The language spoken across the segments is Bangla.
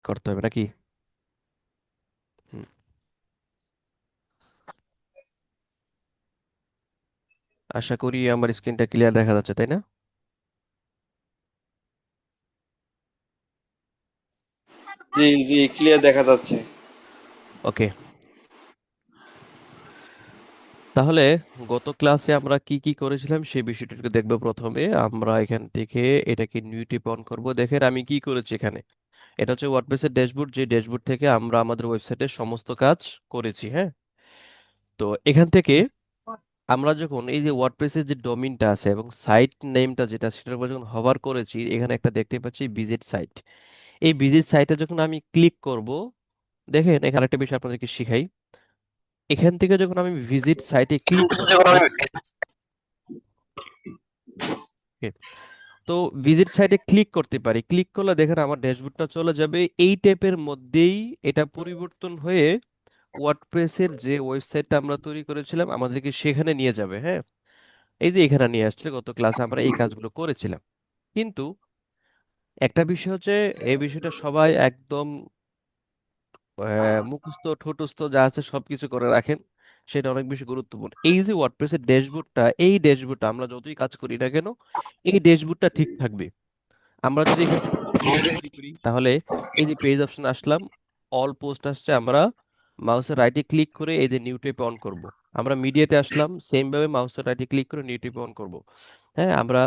করতে হবে নাকি? হুম। আশা করি আমার স্ক্রিনটা ক্লিয়ার দেখা যাচ্ছে, তাই না? জি জি, ক্লিয়ার দেখা যাচ্ছে। ওকে। তাহলে গত ক্লাসে আমরা কি কি করেছিলাম সেই বিষয়টিকে দেখবো। প্রথমে আমরা এখান থেকে এটাকে নিউ টিপ অন করব। দেখেন আমি কি করেছি এখানে। এটা হচ্ছে ওয়ার্ডপ্রেসের ড্যাশবোর্ড, যে ড্যাশবোর্ড থেকে আমরা আমাদের ওয়েবসাইটের সমস্ত কাজ করেছি। হ্যাঁ, তো এখান থেকে আমরা যখন এই যে ওয়ার্ডপ্রেসের যে ডোমেইনটা আছে এবং সাইট নেমটা যেটা, সেটার উপর যখন হভার করেছি, এখানে একটা দেখতে পাচ্ছি ভিজিট সাইট। এই ভিজিট সাইটে যখন আমি ক্লিক করব, দেখেন এখানে একটা বিষয় আপনাদেরকে শিখাই। এখান থেকে যখন আমি ভিজিট সাইটে ক্লিক করব, তো ভিজিট সাইটে ক্লিক করতে পারি। ক্লিক করলে দেখেন আমার ড্যাশবোর্ডটা চলে যাবে এই ট্যাবের মধ্যেই। এটা পরিবর্তন হয়ে ওয়ার্ডপ্রেসের যে ওয়েবসাইটটা আমরা তৈরি করেছিলাম আমাদেরকে সেখানে নিয়ে যাবে। হ্যাঁ, এই যে এখানে নিয়ে আসছে। গত ক্লাসে আমরা এই কাজগুলো করেছিলাম। কিন্তু একটা বিষয় হচ্ছে, এই বিষয়টা সবাই একদম মুখস্থ ঠোঁটস্থ যা আছে সবকিছু করে রাখেন। সেটা অনেক বেশি গুরুত্বপূর্ণ। এই যে ওয়ার্ডপ্রেসের ড্যাশবোর্ডটা, এই ড্যাশবোর্ডটা আমরা যতই কাজ করি না কেন, এই ড্যাশবোর্ডটা ঠিক থাকবে। আমরা যদি এখান থেকে কোনো পেজ তৈরি করি, তাহলে এই যে পেজ অপশন আসলাম, অল পোস্ট আসছে, আমরা মাউসের রাইটে ক্লিক করে এই যে নিউ ট্যাবে অন করব। আমরা মিডিয়াতে আসলাম, সেম ভাবে মাউসের রাইটে ক্লিক করে নিউ ট্যাবে অন করব। হ্যাঁ, আমরা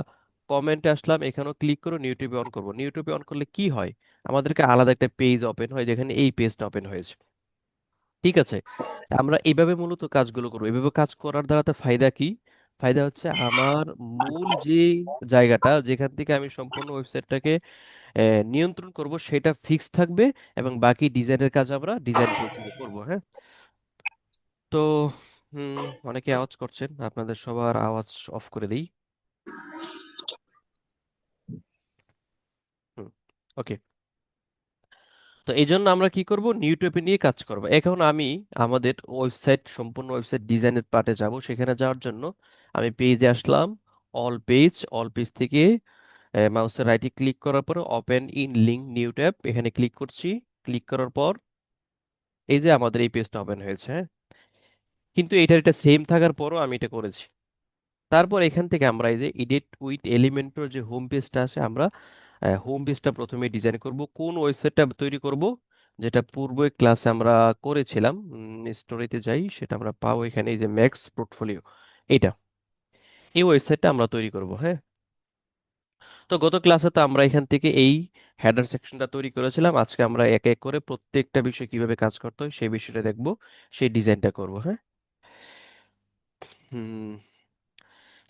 কমেন্টে আসলাম, এখানেও ক্লিক করে নিউ ট্যাবে অন করব। নিউ ট্যাবে অন করলে কি হয়, আমাদেরকে আলাদা একটা পেজ ওপেন হয়, যেখানে এই পেজটা ওপেন হয়েছে। ঠিক আছে, তা আমরা এইভাবে মূলত কাজগুলো করবো। এইভাবে কাজ করার দ্বারা তো ফায়দা কি? ফায়দা হচ্ছে আমার মূল যে জায়গাটা যেখান থেকে আমি সম্পূর্ণ ওয়েবসাইটটাকে নিয়ন্ত্রণ করব সেটা ফিক্স থাকবে, এবং বাকি ডিজাইনের কাজ আমরা ডিজাইন টুলস দিয়ে করবো। হ্যাঁ, তো হুম, অনেকে আওয়াজ করছেন, আপনাদের সবার আওয়াজ অফ করে দিই। হুম, ওকে। তো এই জন্য আমরা কি করব, নিউটপে নিয়ে কাজ করব। এখন আমি আমাদের ওয়েবসাইট, সম্পূর্ণ ওয়েবসাইট ডিজাইনের পার্টে যাব। সেখানে যাওয়ার জন্য আমি পেজে আসলাম, অল পেজ থেকে মাউসের রাইটে ক্লিক করার পর open in link new tab, এখানে ক্লিক করছি। ক্লিক করার পর এই যে আমাদের এই পেজটা ওপেন হয়েছে। হ্যাঁ, কিন্তু এটার এটা সেম থাকার পরও আমি এটা করেছি। তারপর এখান থেকে আমরা এই যে এডিট উইথ এলিমেন্টর যে হোম পেজটা আছে, আমরা হোম পেজটা প্রথমে ডিজাইন করব। কোন ওয়েবসাইটটা তৈরি করব, যেটা পূর্বে ক্লাসে আমরা করেছিলাম। স্টোরিতে যাই, সেটা আমরা পাবো এখানে, এই যে ম্যাক্স পোর্টফোলিও, এটা, এই ওয়েবসাইটটা আমরা তৈরি করব। হ্যাঁ, তো গত ক্লাসে তো আমরা এখান থেকে এই হেডার সেকশনটা তৈরি করেছিলাম। আজকে আমরা এক এক করে প্রত্যেকটা বিষয় কিভাবে কাজ করতে হয় সেই বিষয়টা দেখব, সেই ডিজাইনটা করব। হ্যাঁ, হুম,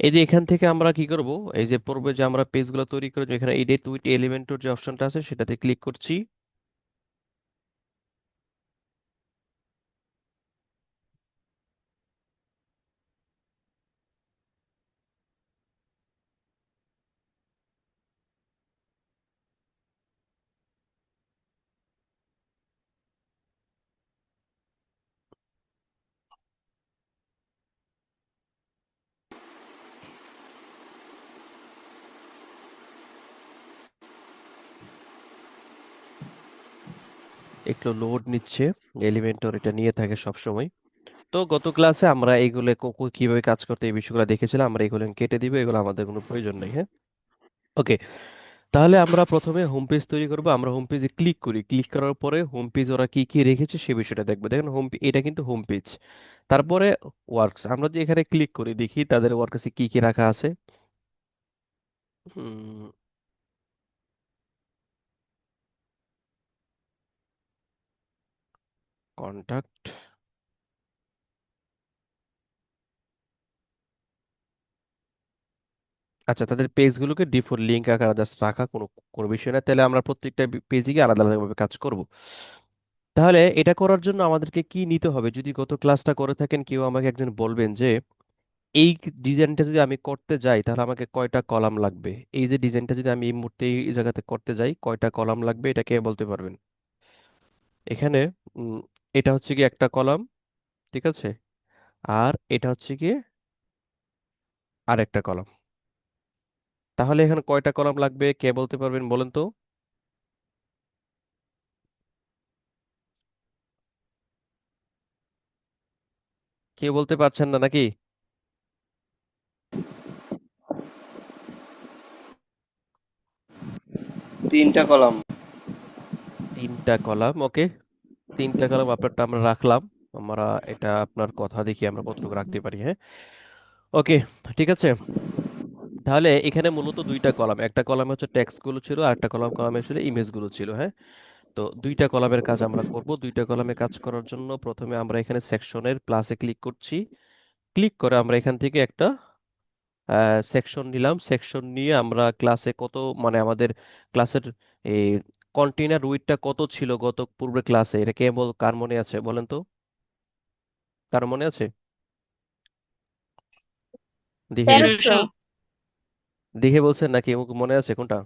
এই যে এখান থেকে আমরা কি করব, এই যে পূর্বে যে আমরা পেজগুলো তৈরি করেছি, এখানে এডিট উইথ এলিমেন্টর যে অপশনটা আছে সেটাতে ক্লিক করছি। একটু লোড নিচ্ছে, এলিমেন্টর এটা নিয়ে থাকে সব সময়। তো গত ক্লাসে আমরা এইগুলো কিভাবে কাজ করতে এই বিষয়গুলো দেখেছিলাম। আমরা এগুলো কেটে দিব, এগুলো আমাদের কোনো প্রয়োজন নেই। হ্যাঁ, ওকে। তাহলে আমরা প্রথমে হোম পেজ তৈরি করব। আমরা হোম পেজে ক্লিক করি, ক্লিক করার পরে হোম পেজ ওরা কি কি রেখেছে সে বিষয়টা দেখবো। দেখেন এটা কিন্তু হোম পেজ। তারপরে ওয়ার্কস, আমরা যদি এখানে ক্লিক করি দেখি তাদের ওয়ার্কসে কি কি রাখা আছে। কন্টাক্ট, আচ্ছা, তাদের পেজগুলোকে ডিফল্ট লিংক আকারে জাস্ট রাখা, কোনো কোনো বিষয় না। তাহলে আমরা প্রত্যেকটা পেজে গিয়ে আলাদা আলাদাভাবে কাজ করব। তাহলে এটা করার জন্য আমাদেরকে কি নিতে হবে, যদি গত ক্লাসটা করে থাকেন কেউ আমাকে একজন বলবেন যে এই ডিজাইনটা যদি আমি করতে যাই তাহলে আমাকে কয়টা কলাম লাগবে। এই যে ডিজাইনটা যদি আমি এই মুহূর্তে এই জায়গাতে করতে যাই, কয়টা কলাম লাগবে, এটা কে বলতে পারবেন? এখানে উম, এটা হচ্ছে কি একটা কলাম, ঠিক আছে, আর এটা হচ্ছে কি আরেকটা কলাম। তাহলে এখানে কয়টা কলাম লাগবে কে বলতে পারবেন বলেন তো? কেউ বলতে পারছেন না নাকি? 3টা কলাম। 3টা কলাম, ওকে। 3টা কলাম আপনারটা আমরা রাখলাম। আমরা এটা আপনার কথা দেখি আমরা কতটুকু রাখতে পারি, হ্যাঁ। ওকে, ঠিক আছে। তাহলে এখানে মূলত 2টা কলাম, একটা কলামে হচ্ছে টেক্সট গুলো ছিল আর একটা কলামে আসলে ইমেজ গুলো ছিল, হ্যাঁ। তো 2টা কলামের কাজ আমরা করব। 2টা কলামে কাজ করার জন্য প্রথমে আমরা এখানে সেকশনের প্লাসে ক্লিক করছি। ক্লিক করে আমরা এখান থেকে একটা সেকশন নিলাম। সেকশন নিয়ে আমরা ক্লাসে কত, মানে আমাদের ক্লাসের এই কন্টেইনার উইডথটা কত ছিল গত পূর্বে ক্লাসে, এটা কে কার মনে আছে বলেন তো? কার মনে আছে? দেখে বল। 1300। দেখে বলছেন নাকি মনে আছে কোনটা?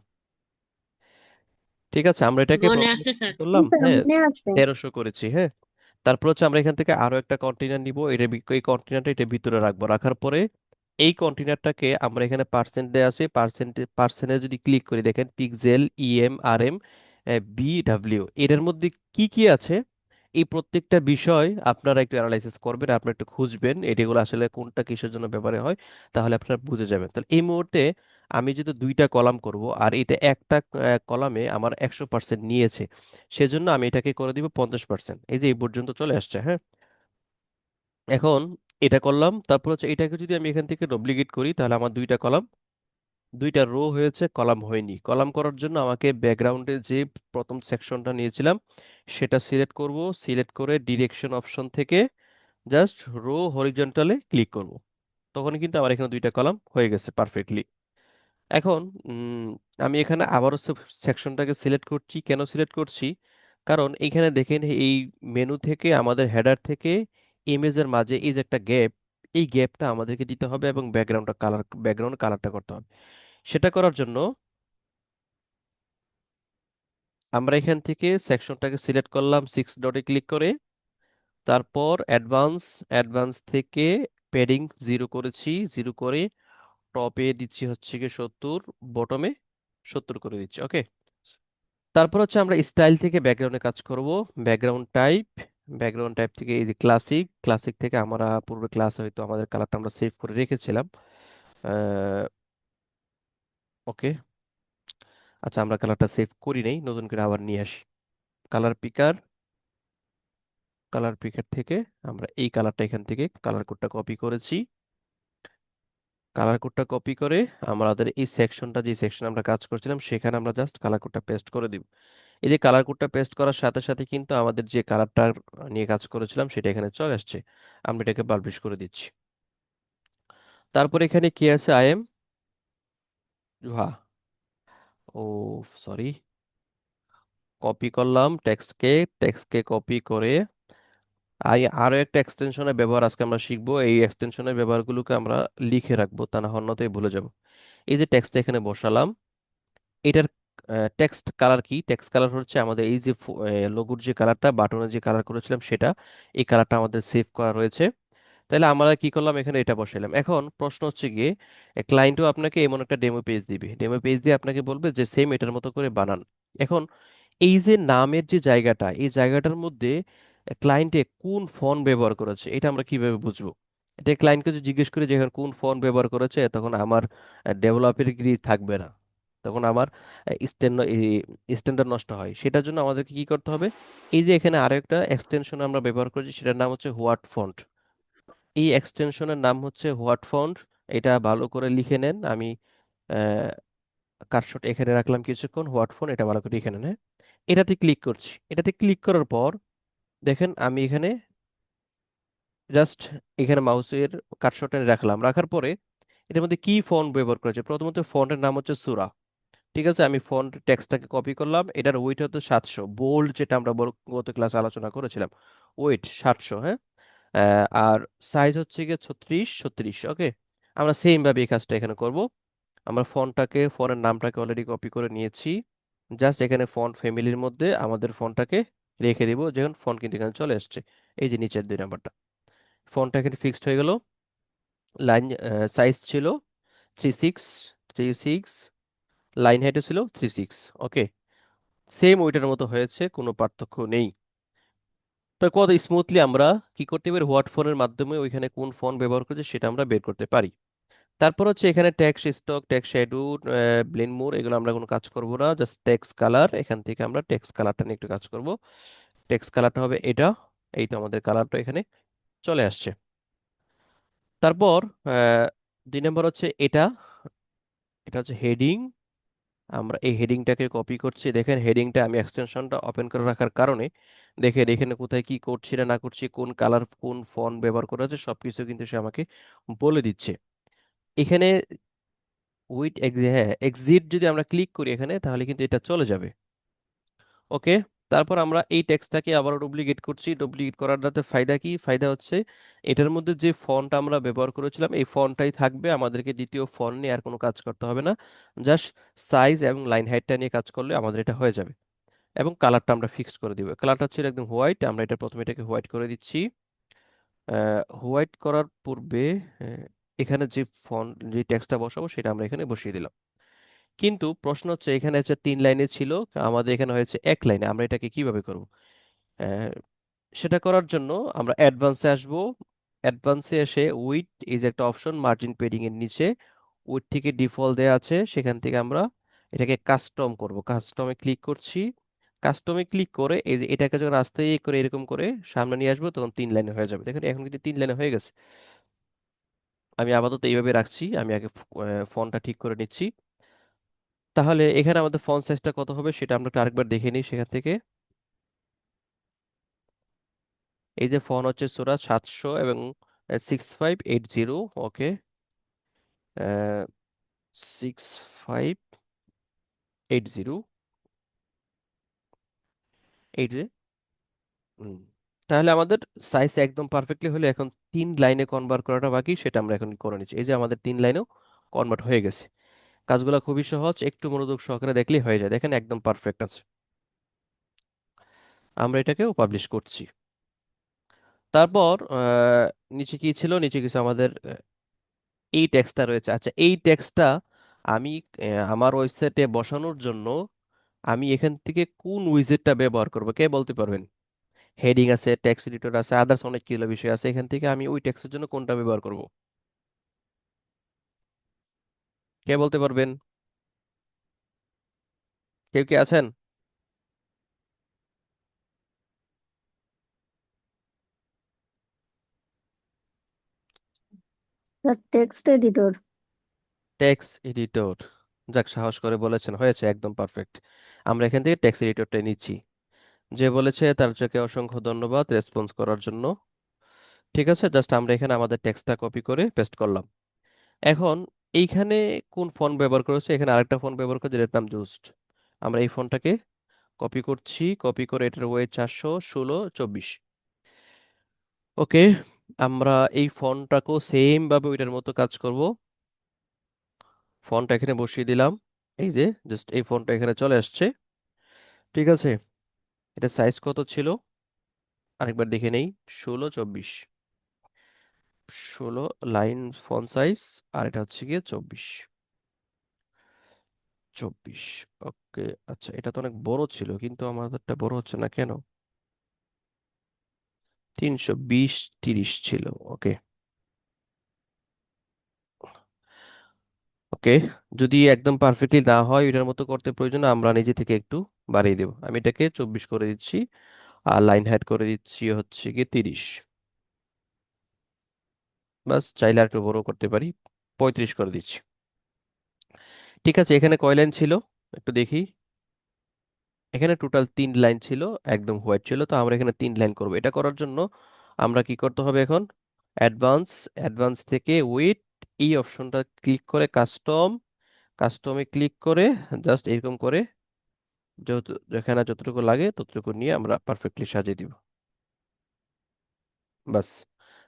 ঠিক আছে, আমরা এটাকে মনে প্রথমে আছে কি স্যার। করলাম, স্যার হ্যাঁ, মনে আছে। 1300 করেছি, হ্যাঁ। তারপর হচ্ছে আমরা এখান থেকে আরো একটা কন্টেইনার নিব, এই কন্টেইনারটা এটার ভিতরে রাখবো। রাখার পরে এই কন্টেইনারটাকে আমরা এখানে পার্সেন্ট দেওয়া আছে, পার্সেন্টে যদি ক্লিক করি দেখেন pixel, EM, RM, B, W, এটার মধ্যে কি কি আছে এই প্রত্যেকটা বিষয় আপনারা একটু অ্যানালাইসিস করবেন, আপনারা একটু খুঁজবেন এটাগুলো আসলে কোনটা কিসের জন্য ব্যবহার হয়, তাহলে আপনারা বুঝে যাবেন। তাহলে এই মুহূর্তে আমি যদি 2টা কলাম করব আর এটা একটা কলামে আমার 100% নিয়েছে, সেজন্য আমি এটাকে করে দিব 50%। এই যে এই পর্যন্ত চলে আসছে, হ্যাঁ। এখন এটা করলাম, তারপর হচ্ছে এটাকে যদি আমি এখান থেকে ডুপ্লিকেট করি তাহলে আমার 2টা কলাম, 2টা রো হয়েছে, কলাম হয়নি। কলাম করার জন্য আমাকে ব্যাকগ্রাউন্ডে যে প্রথম সেকশনটা নিয়েছিলাম সেটা সিলেক্ট করব। সিলেক্ট করে ডিরেকশন অপশন থেকে জাস্ট রো হরিজন্টালে ক্লিক করব। তখনই কিন্তু আমার এখানে 2টা কলাম হয়ে গেছে পারফেক্টলি। এখন আমি এখানে আবারও সেকশনটাকে সিলেক্ট করছি। কেন সিলেক্ট করছি? কারণ এখানে দেখেন এই মেনু থেকে আমাদের হেডার থেকে ইমেজের মাঝে এই যে একটা গ্যাপ, এই গ্যাপটা আমাদেরকে দিতে হবে এবং ব্যাকগ্রাউন্ড কালারটা করতে হবে। সেটা করার জন্য আমরা এখান থেকে সেকশনটাকে সিলেক্ট করলাম 6 ডটে ক্লিক করে। তারপর অ্যাডভান্স থেকে প্যাডিং 0 করেছি, 0 করে টপে দিচ্ছি হচ্ছে কি 70, বটমে 70 করে দিচ্ছি, ওকে। তারপর হচ্ছে আমরা স্টাইল থেকে ব্যাকগ্রাউন্ডে কাজ করব। ব্যাকগ্রাউন্ড টাইপ থেকে এই যে ক্লাসিক থেকে আমরা পূর্বে ক্লাসে হয়তো আমাদের কালারটা আমরা সেভ করে রেখেছিলাম। ওকে, আচ্ছা, আমরা কালারটা সেভ করি নাই, নতুন করে আবার নিয়ে আসি। কালার পিকার কালার পিকার থেকে আমরা এই কালারটা এখান থেকে কালার কোডটা কপি করেছি। কালার কোডটা কপি করে আমাদের এই সেকশনটা, যে সেকশন আমরা কাজ করছিলাম সেখানে আমরা জাস্ট কালার কোডটা পেস্ট করে দিব। এই যে কালার কোডটা পেস্ট করার সাথে সাথে কিন্তু আমাদের যে কালারটা নিয়ে কাজ করেছিলাম সেটা এখানে চলে আসছে। আমরা এটাকে পাবলিশ করে দিচ্ছি। তারপর এখানে কি আছে, I am Juha, oh sorry, copy করলাম টেক্সটকে কপি করে আরো একটা এক্সটেনশনের ব্যবহার আজকে আমরা শিখবো। এই এক্সটেনশনের ব্যবহারগুলোকে আমরা লিখে রাখবো, তা না অন্যথায় ভুলে যাব। এই যে টেক্সট এখানে বসালাম, এটার টেক্সট কালার কি? টেক্সট কালার হচ্ছে আমাদের এই যে লোগোর যে কালারটা, বাটনের যে কালার করেছিলাম সেটা, এই কালারটা আমাদের সেভ করা রয়েছে। তাহলে আমরা কি করলাম, এখানে এটা বসাইলাম। এখন প্রশ্ন হচ্ছে গিয়ে ক্লায়েন্টও আপনাকে এমন একটা ডেমো পেজ দিবে, ডেমো পেজ দিয়ে আপনাকে বলবে যে সেম এটার মতো করে বানান। এখন এই যে নামের যে জায়গাটা, এই জায়গাটার মধ্যে ক্লায়েন্টে কোন ফন্ট ব্যবহার করেছে এটা আমরা কিভাবে বুঝবো? এটা ক্লায়েন্টকে যদি জিজ্ঞেস করি যে এখানে কোন ফন্ট ব্যবহার করেছে, তখন আমার ডেভেলপের গিরি থাকবে না, তখন আমার স্ট্যান্ডার্ড নষ্ট হয়। সেটার জন্য আমাদেরকে কি করতে হবে, এই যে এখানে আরো একটা এক্সটেনশন আমরা ব্যবহার করেছি সেটার নাম হচ্ছে হোয়াট ফন্ট। এই এক্সটেনশনের নাম হচ্ছে হোয়াট ফন্ট। এটা ভালো করে লিখে নেন। আমি কাটশট এখানে রাখলাম কিছুক্ষণ, হোয়াট ফন্ট, এটা ভালো করে লিখে নেন, হ্যাঁ। এটাতে ক্লিক করছি। এটাতে ক্লিক করার পর দেখেন আমি এখানে জাস্ট এখানে মাউসের কাটশটে রাখলাম। রাখার পরে এটার মধ্যে কি ফন্ট ব্যবহার করেছে, প্রথমত ফন্টের নাম হচ্ছে সুরা। ঠিক আছে, আমি ফন্ট টেক্সটটাকে কপি করলাম। এটার ওয়েট হতো 700, বোল্ড যেটা আমরা গত ক্লাসে আলোচনা করেছিলাম, ওয়েট 700, হ্যাঁ। আর সাইজ হচ্ছে গিয়ে 36 36, ওকে। আমরা সেম ভাবে এই কাজটা এখানে করব। আমরা ফন্টের নামটাকে অলরেডি কপি করে নিয়েছি। জাস্ট এখানে ফন্ট ফ্যামিলির মধ্যে আমাদের ফন্টটাকে রেখে দিব, যেমন ফন্ট কিন্তু এখানে চলে আসছে। এই যে নিচের 2 নাম্বারটা, ফন্টটা এখানে ফিক্সড হয়ে গেল। লাইন সাইজ ছিল 36 36, লাইন হাইটও ছিল 36, ওকে। সেম ওইটার মতো হয়েছে, কোনো পার্থক্য নেই। তো কত স্মুথলি আমরা কি করতে পারি, হোয়াট ফোনের মাধ্যমে ওইখানে কোন ফোন ব্যবহার করছে সেটা আমরা বের করতে পারি। তারপর হচ্ছে এখানে text stock, text shadow, blend mode, এগুলো আমরা কোনো কাজ করব না, জাস্ট টেক্সট কালার। এখান থেকে আমরা টেক্সট কালারটা নিয়ে একটু কাজ করব। টেক্সট কালারটা হবে এটা। এই তো আমাদের কালারটা এখানে চলে আসছে। তারপর আহ, 2 নম্বর হচ্ছে এটা। এটা হচ্ছে হেডিং। আমরা এই হেডিংটাকে কপি করছি। দেখেন হেডিংটা আমি এক্সটেনশনটা ওপেন করে রাখার কারণে দেখেন এখানে কোথায় কি করছি না না করছি, কোন কালার কোন ফন্ট ব্যবহার করা হচ্ছে সবকিছু কিন্তু সে আমাকে বলে দিচ্ছে এখানে। হ্যাঁ, এক্সিট যদি আমরা ক্লিক করি এখানে তাহলে কিন্তু এটা চলে যাবে। ওকে। তারপর আমরা এই টেক্সটটাকে আবার ডুপ্লিকেট করছি। ডুপ্লিকেট করার দাতে ফায়দা কি? ফায়দা হচ্ছে এটার মধ্যে যে ফন্ট আমরা ব্যবহার করেছিলাম এই ফন্টটাই থাকবে, আমাদেরকে দ্বিতীয় ফন্ট নিয়ে আর কোনো কাজ করতে হবে না। জাস্ট সাইজ এবং লাইন হাইটটা নিয়ে কাজ করলে আমাদের এটা হয়ে যাবে। এবং কালারটা আমরা ফিক্স করে দিব। কালারটা ছিল একদম হোয়াইট, আমরা এটা প্রথমে এটাকে হোয়াইট করে দিচ্ছি। হোয়াইট করার পূর্বে আহ, এখানে যে ফন্ট যে টেক্সটটা বসাবো সেটা আমরা এখানে বসিয়ে দিলাম। কিন্তু প্রশ্ন হচ্ছে এখানে হচ্ছে 3 লাইনে ছিল, আমাদের এখানে হয়েছে 1 লাইনে। আমরা এটাকে কিভাবে করব? আহ, সেটা করার জন্য আমরা অ্যাডভান্সে আসব। অ্যাডভান্সে এসে উইড এই যে একটা অপশন মার্জিন পেডিং এর নিচে উইড থেকে ডিফল্ট দেয়া আছে, সেখান থেকে আমরা এটাকে কাস্টম করব। কাস্টমে ক্লিক করছি। কাস্টমে ক্লিক করে এই যে এটাকে যখন আস্তে করে এরকম করে সামনে নিয়ে আসবো তখন 3 লাইনে হয়ে যাবে। দেখেন এখন কিন্তু 3 লাইনে হয়ে গেছে। আমি আপাতত এইভাবে রাখছি, আমি আগে ফন্টটা ঠিক করে নিচ্ছি। তাহলে এখানে আমাদের ফন্ট সাইজটা কত হবে সেটা আমরা একটু আরেকবার দেখে নিই সেখান থেকে। এই যে ফন্ট হচ্ছে সোরা 700 এবং 6580। ওকে। 6580 এই যে তাহলে আমাদের সাইজ একদম পারফেক্টলি হলে এখন 3 লাইনে কনভার্ট করাটা বাকি, সেটা আমরা এখন করে নিচ্ছি। এই যে আমাদের 3 লাইনেও কনভার্ট হয়ে গেছে। কাজগুলো খুবই সহজ, একটু মনোযোগ সহকারে দেখলেই হয়ে যায়। দেখেন একদম পারফেক্ট আছে। আমরা এটাকেও পাবলিশ করছি। তারপর নিচে কি ছিল, নিচে কিছু আমাদের এই টেক্সটটা রয়েছে। আচ্ছা এই টেক্সটটা আমি আমার ওয়েবসাইটে বসানোর জন্য আমি এখান থেকে কোন উইজেটটা ব্যবহার করব কে বলতে পারবেন? হেডিং আছে, টেক্সট এডিটর আছে, আদার্স অনেক কিছু বিষয় আছে, এখান থেকে আমি ওই টেক্সটের জন্য কোনটা ব্যবহার করব কে বলতে পারবেন? কেউ কি আছেন? Sir text editor. Text editor. যাক, সাহস করে বলেছেন, হয়েছে একদম পারফেক্ট। আমরা এখান থেকে টেক্সট এডিটরটা নিচ্ছি। যে বলেছে তার জন্য অসংখ্য ধন্যবাদ রেসপন্স করার জন্য। ঠিক আছে, জাস্ট আমরা এখানে আমাদের টেক্সটটা কপি করে পেস্ট করলাম। এখন এইখানে কোন ফন্ট ব্যবহার করেছে, এখানে আরেকটা ফন্ট ব্যবহার করেছে যেটার নাম জুস্ট। আমরা এই ফন্টটাকে কপি করছি, কপি করে এটার ওয়েট 416 24। ওকে। আমরা এই ফন্টটাকেও সেম ভাবে ওইটার মতো কাজ করব। ফন্টটা এখানে বসিয়ে দিলাম। এই যে জাস্ট এই ফন্টটা এখানে চলে আসছে। ঠিক আছে। এটা সাইজ কত ছিল আরেকবার দেখে নেই। 16 24। 16 লাইন ফন্ট সাইজ। আর এটা হচ্ছে গিয়ে 24। ওকে। আচ্ছা এটা তো অনেক বড় ছিল কিন্তু আমাদেরটা বড় হচ্ছে না কেন? 320 30 ছিল। ওকে। ওকে। যদি একদম পারফেক্টলি না হয় এটার মতো করতে প্রয়োজন আমরা নিজে থেকে একটু বাড়িয়ে দেব। আমি এটাকে 24 করে দিচ্ছি। আর লাইন হাইট করে দিচ্ছি হচ্ছে গিয়ে 30। বাস, চাইলে আর একটু বড় করতে পারি। 35 করে দিচ্ছি। ঠিক আছে, এখানে কয় লাইন ছিল একটু দেখি। এখানে টোটাল 3 লাইন ছিল, একদম হোয়াইট ছিল। তো আমরা এখানে 3 লাইন করব। এটা করার জন্য আমরা কি করতে হবে এখন? অ্যাডভান্স। অ্যাডভান্স থেকে উইথ এই অপশনটা ক্লিক করে কাস্টম। কাস্টমে ক্লিক করে জাস্ট এরকম করে যত যেখানে যতটুকু লাগে ততটুকু নিয়ে আমরা পারফেক্টলি সাজিয়ে দিব। বাস,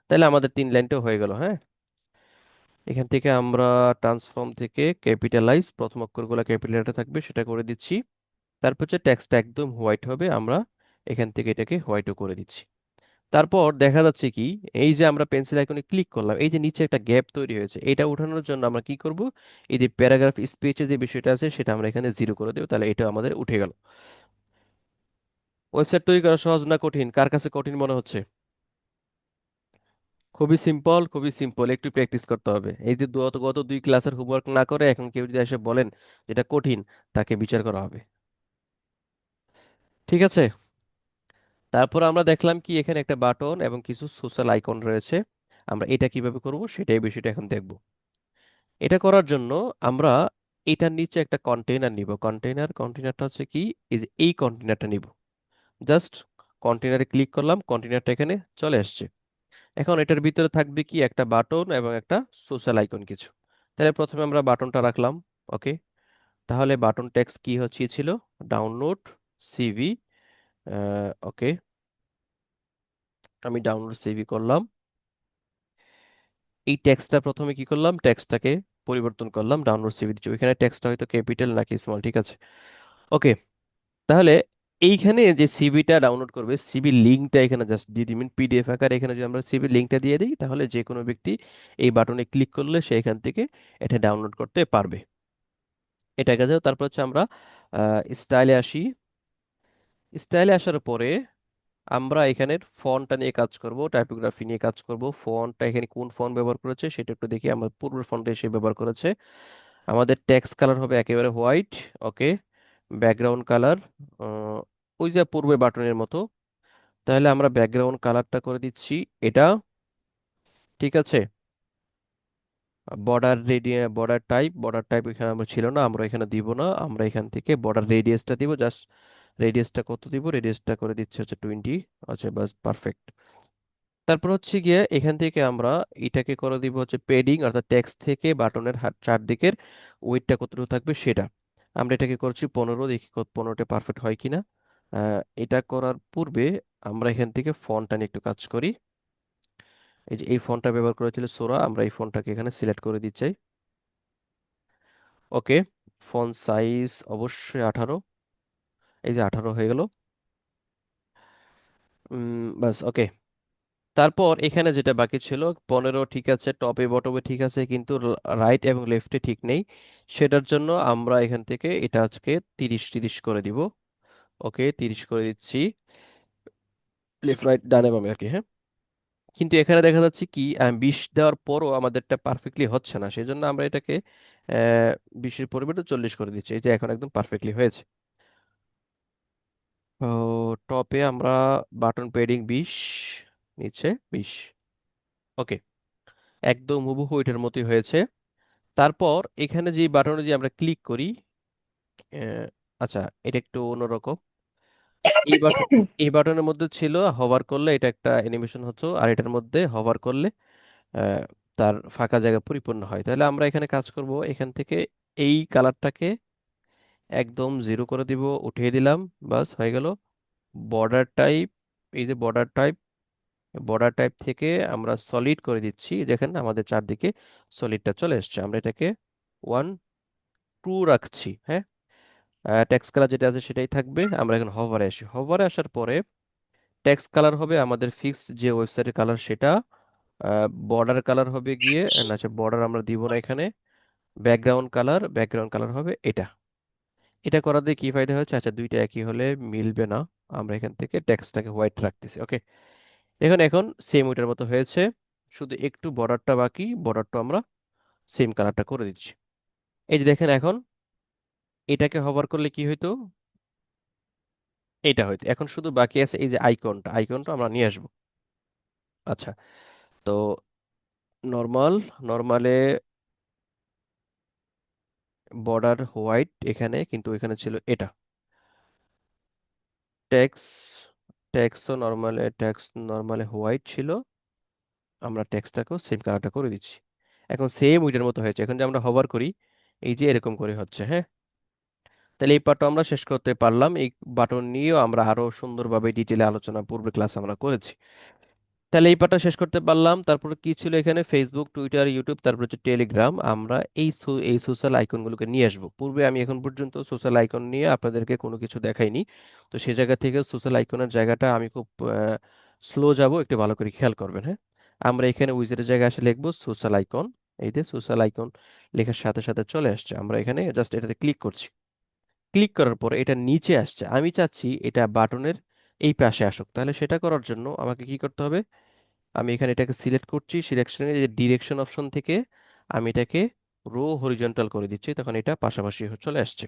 তাহলে আমাদের 3 লাইনটাও হয়ে গেল। হ্যাঁ। এখান থেকে আমরা ট্রান্সফর্ম থেকে ক্যাপিটালাইজ, প্রথম অক্ষরগুলো ক্যাপিটালে থাকবে সেটা করে দিচ্ছি। তারপর হচ্ছে টেক্সটটা একদম হোয়াইট হবে, আমরা এখান থেকে এটাকে হোয়াইটও করে দিচ্ছি। তারপর দেখা যাচ্ছে কি, এই যে আমরা পেন্সিল আইকনে ক্লিক করলাম, এই যে নিচে একটা গ্যাপ তৈরি হয়েছে, এটা উঠানোর জন্য আমরা কি করব? এই যে প্যারাগ্রাফ স্পেসে যে বিষয়টা আছে সেটা আমরা এখানে 0 করে দেবো, তাহলে এটা আমাদের উঠে গেল। ওয়েবসাইট তৈরি করা সহজ না কঠিন? কার কাছে কঠিন মনে হচ্ছে? খুবই সিম্পল, খুবই সিম্পল, একটু প্র্যাকটিস করতে হবে। এই যে গত গত 2 ক্লাসের হোমওয়ার্ক না করে এখন কেউ যদি এসে বলেন যেটা কঠিন, তাকে বিচার করা হবে। ঠিক আছে। তারপর আমরা দেখলাম কি এখানে একটা বাটন এবং কিছু সোশ্যাল আইকন রয়েছে। আমরা এটা কিভাবে করব সেটাই বিষয়টা এখন দেখব। এটা করার জন্য আমরা এটার নিচে একটা কন্টেইনার নিব। কন্টেইনারটা হচ্ছে কি, এই যে এই কন্টেইনারটা নিব। জাস্ট কন্টেইনারে ক্লিক করলাম, কন্টেইনারটা এখানে চলে আসছে। এখন এটার ভিতরে থাকবে কি একটা বাটন এবং একটা সোশ্যাল আইকন কিছু। তাহলে প্রথমে আমরা বাটনটা রাখলাম। ওকে। তাহলে বাটন টেক্সট কি হচ্ছে ছিল, ডাউনলোড সিভি। ওকে, আমি ডাউনলোড সিভি করলাম। এই টেক্সটটা প্রথমে কি করলাম, টেক্সটটাকে পরিবর্তন করলাম, ডাউনলোড সিভি দিচ্ছি। ওইখানে টেক্সটটা হয়তো ক্যাপিটাল নাকি স্মল, ঠিক আছে। ওকে। তাহলে এইখানে যে সিভিটা ডাউনলোড করবে, সিভি লিঙ্কটা এখানে জাস্ট দিয়ে দিবেন পিডিএফ আকারে। এখানে যদি আমরা সিভি লিঙ্কটা দিয়ে দিই, তাহলে যে কোনো ব্যক্তি এই বাটনে ক্লিক করলে সে এখান থেকে এটা ডাউনলোড করতে পারবে। এটা গেছে। তারপর হচ্ছে আমরা স্টাইলে আসি। স্টাইলে আসার পরে আমরা এখানের ফন্টটা নিয়ে কাজ করব, টাইপোগ্রাফি নিয়ে কাজ করব। ফন্টটা এখানে কোন ফন্ট ব্যবহার করেছে সেটা একটু দেখি। আমরা পূর্বের ফন্টে এসে ব্যবহার করেছে। আমাদের টেক্সট কালার হবে একেবারে হোয়াইট। ওকে। ব্যাকগ্রাউন্ড কালার ওই যে পূর্বের বাটনের মতো। তাহলে আমরা ব্যাকগ্রাউন্ড কালারটা করে দিচ্ছি এটা। ঠিক আছে। বর্ডার টাইপ এখানে আমরা ছিল না, আমরা এখানে দিব না। আমরা এখান থেকে বর্ডার রেডিয়াসটা দিব। জাস্ট রেডিয়াসটা কত দিব, রেডিয়াসটা করে দিচ্ছে হচ্ছে 20। আচ্ছা, বাস পারফেক্ট। তারপর হচ্ছে গিয়ে এখান থেকে আমরা এটাকে করে দিব হচ্ছে পেডিং, অর্থাৎ টেক্সট থেকে বাটনের চারদিকের ওয়েটটা কতটুকু থাকবে সেটা। আমরা এটাকে করছি 15, দেখি 15টা পারফেক্ট হয় কিনা। এটা করার পূর্বে আমরা এখান থেকে ফন্টটা নিয়ে একটু কাজ করি। এই যে এই ফন্টটা ব্যবহার করেছিল সোরা, আমরা এই ফন্টটাকে এখানে সিলেক্ট করে দিচ্ছি। ওকে। ফন্ট সাইজ অবশ্যই 18। এই যে 18 হয়ে গেল। বাস ওকে। তারপর এখানে যেটা বাকি ছিল 15, ঠিক আছে, টপে বটমে ঠিক আছে, কিন্তু রাইট এবং লেফটে ঠিক নেই। সেটার জন্য আমরা এখান থেকে এটা আজকে 30 করে দিব। ওকে, 30 করে দিচ্ছি। লেফট রাইট ডানে বামে আর কি, হ্যাঁ। কিন্তু এখানে দেখা যাচ্ছে কি 20 দেওয়ার পরও আমাদেরটা পারফেক্টলি হচ্ছে না, সেই জন্য আমরা এটাকে 20-এর পরিবর্তে 40 করে দিচ্ছি। এই যে এখন একদম পারফেক্টলি হয়েছে। তো টপে আমরা বাটন পেডিং 20, নিচে 20। ওকে, একদম হুবহু এটার মতোই হয়েছে। তারপর এখানে যে বাটনে যে আমরা ক্লিক করি, আহ, আচ্ছা, এটা একটু অন্যরকম। এই বাটন এই বাটনের মধ্যে ছিল হভার করলে এটা একটা অ্যানিমেশন হতো, আর এটার মধ্যে হভার করলে আহ, তার ফাঁকা জায়গা পরিপূর্ণ হয়। তাহলে আমরা এখানে কাজ করব, এখান থেকে এই কালারটাকে একদম 0 করে দিব, উঠিয়ে দিলাম। বাস হয়ে গেল। বর্ডার টাইপ, এই যে বর্ডার টাইপ থেকে আমরা সলিড করে দিচ্ছি। দেখেন আমাদের চারদিকে সলিডটা চলে এসেছে। আমরা এটাকে 1 2 রাখছি, হ্যাঁ। টেক্সট কালার যেটা আছে সেটাই থাকবে। আমরা এখন হভারে আসি। হভারে আসার পরে টেক্সট কালার হবে আমাদের ফিক্সড যে ওয়েবসাইটের কালার সেটা। বর্ডার কালার হবে গিয়ে না, আচ্ছা, বর্ডার আমরা দিব না এখানে। ব্যাকগ্রাউন্ড কালার হবে এটা। এটা করা দিয়ে কি ফায়দা হচ্ছে, আচ্ছা, দুইটা একই হলে মিলবে না। আমরা এখান থেকে টেক্সটটাকে হোয়াইট রাখতেছি। ওকে। এখন সেম ওইটার মতো হয়েছে, শুধু একটু বর্ডারটা বাকি। বর্ডারটা আমরা সেম কালারটা করে দিচ্ছি। এই যে দেখেন এখন এটাকে হভার করলে কি হইতো, এটা হইতো। এখন শুধু বাকি আছে এই যে আইকনটা আমরা নিয়ে আসবো। আচ্ছা, তো নর্মালে বর্ডার হোয়াইট এখানে, কিন্তু এখানে ছিল এটা টেক্স টেক্সট নর্মালে হোয়াইট ছিল। আমরা টেক্সটটাকেও সেম কালারটা করে দিচ্ছি। এখন সেম ওইটার মতো হয়েছে। এখন যে আমরা হভার করি, এই যে এরকম করে হচ্ছে, হ্যাঁ। তাহলে এই পার্টটা আমরা শেষ করতে পারলাম। এই বাটন নিয়েও আমরা আরো সুন্দরভাবে ডিটেলে আলোচনা পূর্বে ক্লাস আমরা করেছি। তাহলে এই পার্টটা শেষ করতে পারলাম। তারপর কি ছিল এখানে, ফেসবুক, টুইটার, ইউটিউব, তারপর হচ্ছে টেলিগ্রাম। আমরা এই সোশ্যাল আইকনগুলোকে নিয়ে আসবো। পূর্বে আমি এখন পর্যন্ত সোশ্যাল আইকন নিয়ে আপনাদেরকে কোনো কিছু দেখাইনি। তো সেই জায়গা থেকে সোশ্যাল আইকনের জায়গাটা আমি খুব স্লো যাব, একটু ভালো করে খেয়াল করবেন, হ্যাঁ। আমরা এখানে উইজারের জায়গায় এসে লিখবো সোশ্যাল আইকন। এই যে সোশ্যাল আইকন লেখার সাথে সাথে চলে আসছে। আমরা এখানে জাস্ট এটাতে ক্লিক করছি। ক্লিক করার পরে এটা নিচে আসছে। আমি চাচ্ছি এটা বাটনের এই পাশে আসুক। তাহলে সেটা করার জন্য আমাকে কি করতে হবে, আমি এখানে এটাকে সিলেক্ট করছি, সিলেকশনের যে ডিরেকশন অপশন থেকে আমি এটাকে রো হরিজন্টাল করে দিচ্ছি, তখন এটা পাশাপাশি চলে আসছে।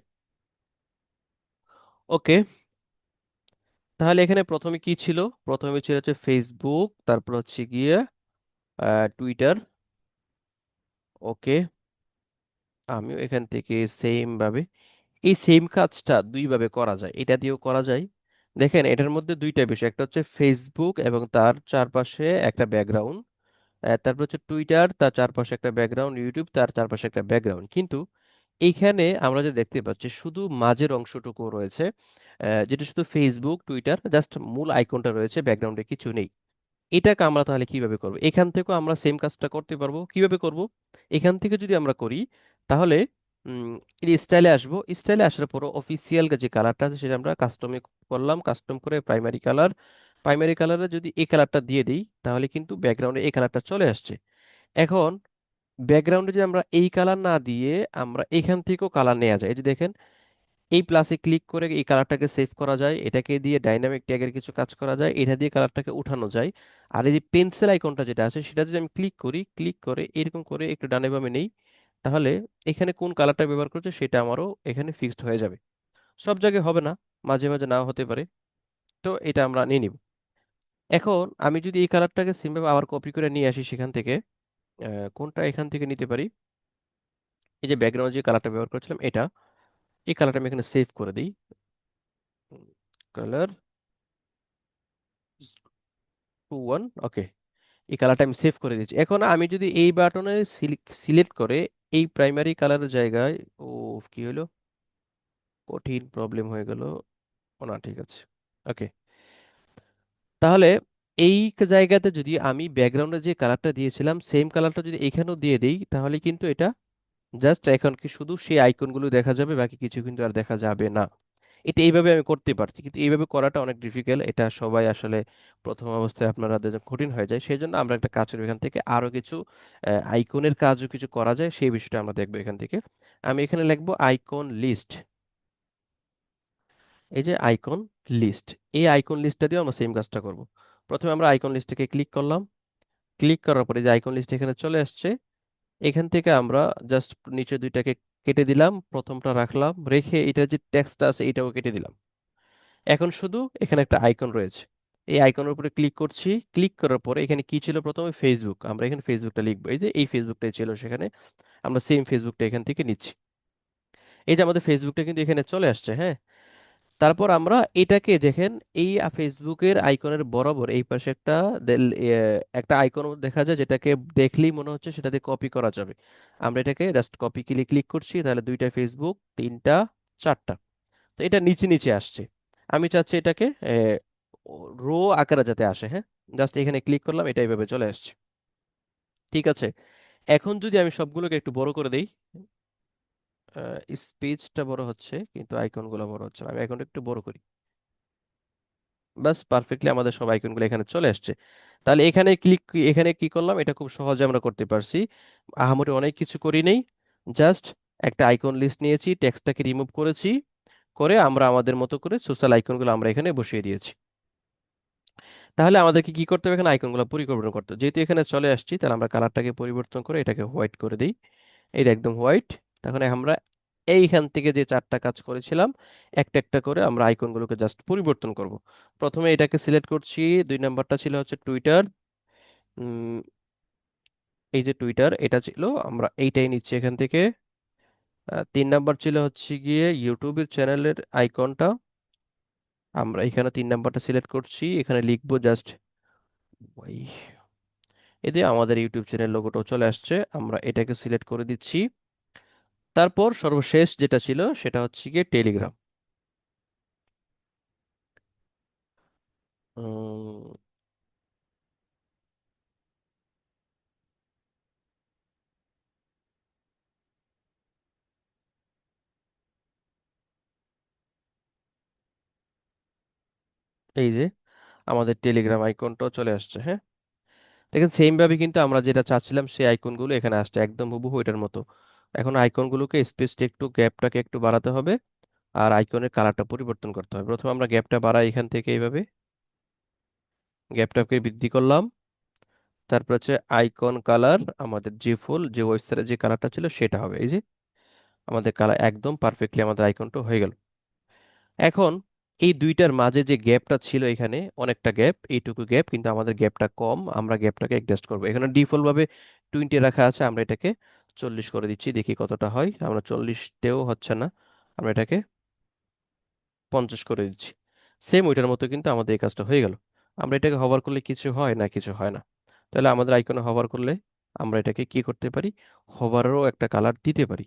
ওকে, তাহলে এখানে প্রথমে কি ছিল, প্রথমে ছিল হচ্ছে ফেসবুক, তারপর হচ্ছে গিয়ে টুইটার। ওকে, আমিও এখান থেকে সেম ভাবে, এই সেম কাজটা দুইভাবে করা যায়, এটা দিয়েও করা যায়। দেখেন এটার মধ্যে দুইটা বিষয়, একটা হচ্ছে ফেসবুক এবং তার চারপাশে একটা ব্যাকগ্রাউন্ড, তারপর হচ্ছে টুইটার তার চারপাশে একটা ব্যাকগ্রাউন্ড, ইউটিউব তার চারপাশে একটা ব্যাকগ্রাউন্ড। কিন্তু এইখানে আমরা যে দেখতে পাচ্ছি শুধু মাঝের অংশটুকু রয়েছে, যেটা শুধু ফেসবুক টুইটার, জাস্ট মূল আইকনটা রয়েছে, ব্যাকগ্রাউন্ডে কিছু নেই। এটাকে আমরা তাহলে কিভাবে করব, এখান থেকেও আমরা সেম কাজটা করতে পারবো। কিভাবে করব, এখান থেকে যদি আমরা করি তাহলে এই স্টাইলে আসবো, স্টাইলে আসার পর অফিসিয়াল যে কালারটা আছে সেটা আমরা কাস্টমে করলাম, কাস্টম করে প্রাইমারি কালার, প্রাইমারি কালারে যদি এই কালারটা দিয়ে দিই তাহলে কিন্তু ব্যাকগ্রাউন্ডে এই কালারটা চলে আসছে। এখন ব্যাকগ্রাউন্ডে যদি আমরা এই কালার না দিয়ে আমরা এখান থেকেও কালার নেওয়া যায়, এই যে দেখেন এই প্লাসে ক্লিক করে এই কালারটাকে সেভ করা যায়, এটাকে দিয়ে ডাইনামিক ট্যাগের কিছু কাজ করা যায়, এটা দিয়ে কালারটাকে উঠানো যায়। আর এই যে পেন্সিল আইকনটা যেটা আছে সেটা যদি আমি ক্লিক করি, ক্লিক করে এরকম করে একটু ডানে বামে নেই, তাহলে এখানে কোন কালারটা ব্যবহার করছে সেটা আমারও এখানে ফিক্সড হয়ে যাবে। সব জায়গায় হবে না, মাঝে মাঝে নাও হতে পারে, তো এটা আমরা নিয়ে নিব। এখন আমি যদি এই কালারটাকে সিম্পল আবার কপি করে নিয়ে আসি সেখান থেকে, কোনটা এখান থেকে নিতে পারি, এই যে ব্যাকগ্রাউন্ড যে কালারটা ব্যবহার করছিলাম এটা, এই কালারটা আমি এখানে সেভ করে দিই, কালার 2 1, ওকে, এই কালারটা আমি সেভ করে দিচ্ছি। এখন আমি যদি এই বাটনে সিলেক্ট করে এই প্রাইমারি কালারের জায়গায়, ও কি হলো, কঠিন প্রবলেম হয়ে গেল, ও না ঠিক আছে, ওকে, তাহলে এই জায়গাতে যদি আমি ব্যাকগ্রাউন্ডে যে কালারটা দিয়েছিলাম সেম কালারটা যদি এখানেও দিয়ে দিই তাহলে কিন্তু এটা জাস্ট এখন কি শুধু সেই আইকনগুলো দেখা যাবে, বাকি কিছু কিন্তু আর দেখা যাবে না। এটা এইভাবে আমি করতে পারছি, কিন্তু এইভাবে করাটা অনেক ডিফিকাল্ট, এটা সবাই আসলে প্রথম অবস্থায় আপনারা যখন কঠিন হয়ে যায়, সেই জন্য আমরা একটা কাজ করব, এখান থেকে আরো কিছু আইকনের কাজও কিছু করা যায় সেই বিষয়টা আমরা দেখবো এখান থেকে। আমি এখানে লিখবো আইকন লিস্ট, এই যে আইকন লিস্ট, এই আইকন লিস্টটা দিয়ে আমরা সেম কাজটা করব। প্রথমে আমরা আইকন লিস্টটাকে ক্লিক করলাম, ক্লিক করার পরে যে আইকন লিস্ট এখানে চলে আসছে, এখান থেকে আমরা জাস্ট নিচে দুইটাকে কেটে দিলাম, প্রথমটা রাখলাম, রেখে এটা যে টেক্সটটা আছে এটাও কেটে দিলাম। এখন শুধু এখানে একটা আইকন রয়েছে, এই আইকনের উপরে ক্লিক করছি, ক্লিক করার পরে এখানে কি ছিল, প্রথমে ফেসবুক, আমরা এখানে ফেসবুকটা লিখবো, এই যে এই ফেসবুকটাই ছিল সেখানে, আমরা সেম ফেসবুকটা এখান থেকে নিচ্ছি। এই যে আমাদের ফেসবুকটা কিন্তু এখানে চলে আসছে, হ্যাঁ। তারপর আমরা এটাকে দেখেন, এই ফেসবুকের আইকনের বরাবর এই পাশে একটা একটা আইকন দেখা যায়, যেটাকে দেখলেই মনে হচ্ছে সেটাতে কপি করা যাবে। আমরা এটাকে জাস্ট কপি ক্লিক ক্লিক করছি, তাহলে দুইটা ফেসবুক, তিনটা, চারটা, তো এটা নিচে নিচে আসছে। আমি চাচ্ছি এটাকে রো আকারে যাতে আসে, হ্যাঁ, জাস্ট এখানে ক্লিক করলাম, এটা এইভাবে চলে আসছে। ঠিক আছে, এখন যদি আমি সবগুলোকে একটু বড় করে দেই, স্পেসটা বড় হচ্ছে কিন্তু আইকনগুলো বড় হচ্ছে না, আমি এখন একটু বড় করি, বাস পারফেক্টলি আমাদের সব আইকনগুলো এখানে চলে আসছে। তাহলে এখানে ক্লিক, এখানে কি করলাম, এটা খুব সহজে আমরা করতে পারছি, আহামরি অনেক কিছু করি নেই, জাস্ট একটা আইকন লিস্ট নিয়েছি, টেক্সটটাকে রিমুভ করেছি, করে আমরা আমাদের মতো করে সোশ্যাল আইকনগুলো আমরা এখানে বসিয়ে দিয়েছি। তাহলে আমাদেরকে কি করতে হবে, এখানে আইকনগুলো পরিবর্তন করতে হবে। যেহেতু এখানে চলে আসছি তাহলে আমরা কালারটাকে পরিবর্তন করে এটাকে হোয়াইট করে দিই, এটা একদম হোয়াইট। তখন আমরা এইখান থেকে যে চারটা কাজ করেছিলাম একটা একটা করে আমরা আইকনগুলোকে জাস্ট পরিবর্তন করব। প্রথমে এটাকে সিলেক্ট করছি, 2 নাম্বারটা ছিল হচ্ছে টুইটার, এই যে টুইটার এটা ছিল, আমরা এইটাই নিচ্ছি এখান থেকে। 3 নাম্বার ছিল হচ্ছে গিয়ে ইউটিউবের চ্যানেলের আইকনটা, আমরা এখানে 3 নাম্বারটা সিলেক্ট করছি, এখানে লিখবো জাস্ট ওয়াই, এতে আমাদের ইউটিউব চ্যানেল লোগোটাও চলে আসছে, আমরা এটাকে সিলেক্ট করে দিচ্ছি। তারপর সর্বশেষ যেটা ছিল সেটা হচ্ছে গিয়ে টেলিগ্রাম। উম, এই যে আমাদের টেলিগ্রাম আইকনটাও চলে আসছে, হ্যাঁ। দেখেন সেম ভাবে কিন্তু আমরা যেটা চাচ্ছিলাম সেই আইকনগুলো এখানে আসছে একদম হুবহু এটার মতো। এখন আইকনগুলোকে স্পেসটা একটু, গ্যাপটাকে একটু বাড়াতে হবে, আর আইকনের কালারটা পরিবর্তন করতে হবে। প্রথমে আমরা গ্যাপটা বাড়াই এখান থেকে এইভাবে, গ্যাপটাকে বৃদ্ধি করলাম। তারপর হচ্ছে আইকন কালার, আমাদের যে ফুল যে ওয়েবসাইটে যে কালারটা ছিল সেটা হবে। এই যে আমাদের কালার একদম পারফেক্টলি আমাদের আইকনটা হয়ে গেল। এখন এই দুইটার মাঝে যে গ্যাপটা ছিল, এখানে অনেকটা গ্যাপ, এইটুকু গ্যাপ, কিন্তু আমাদের গ্যাপটা কম, আমরা গ্যাপটাকে অ্যাডজাস্ট করবো। এখানে ডিফল্ট ভাবে 20 রাখা আছে, আমরা এটাকে 40 করে দিচ্ছি, দেখি কতটা হয়। আমরা 40তেও হচ্ছে না, আমরা এটাকে 50 করে দিচ্ছি। সেম ওইটার মতো কিন্তু আমাদের এই কাজটা হয়ে গেল। আমরা এটাকে হভার করলে কিছু হয় না, কিছু হয় না। তাহলে আমাদের আইকনে হভার করলে আমরা এটাকে কি করতে পারি, হভারেরও একটা কালার দিতে পারি।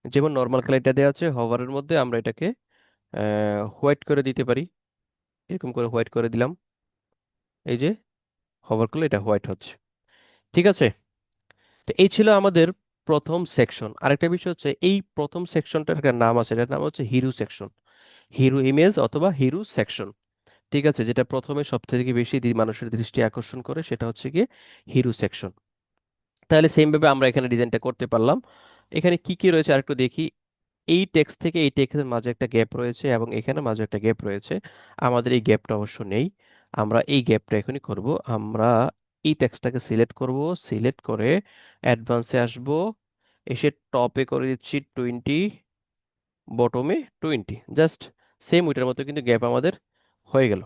যেমন নর্মাল কালারটা দেওয়া আছে, হভারের মধ্যে আমরা এটাকে হোয়াইট করে দিতে পারি। এরকম করে হোয়াইট করে দিলাম। এই যে হভার করলে এটা হোয়াইট হচ্ছে। ঠিক আছে। তো এই ছিল আমাদের প্রথম সেকশন। আরেকটা বিষয় হচ্ছে, এই প্রথম সেকশনটার একটা নাম আছে, এটার নাম হচ্ছে হিরো সেকশন, হিরো ইমেজ অথবা হিরো সেকশন। ঠিক আছে, যেটা প্রথমে সব থেকে বেশি মানুষের দৃষ্টি আকর্ষণ করে সেটা হচ্ছে গিয়ে হিরো সেকশন। তাহলে সেম ভাবে আমরা এখানে ডিজাইনটা করতে পারলাম। এখানে কি কি রয়েছে আরেকটু দেখি। এই টেক্সট থেকে এই টেক্সটের মাঝে একটা গ্যাপ রয়েছে এবং এখানে মাঝে একটা গ্যাপ রয়েছে। আমাদের এই গ্যাপটা অবশ্য নেই, আমরা এই গ্যাপটা এখনই করব। আমরা এই টেক্সটটাকে সিলেক্ট করব, সিলেক্ট করে অ্যাডভান্সে আসব, এসে টপে করে দিচ্ছি 20, বটমে 20। জাস্ট সেম ওইটার মতো কিন্তু গ্যাপ আমাদের হয়ে গেল।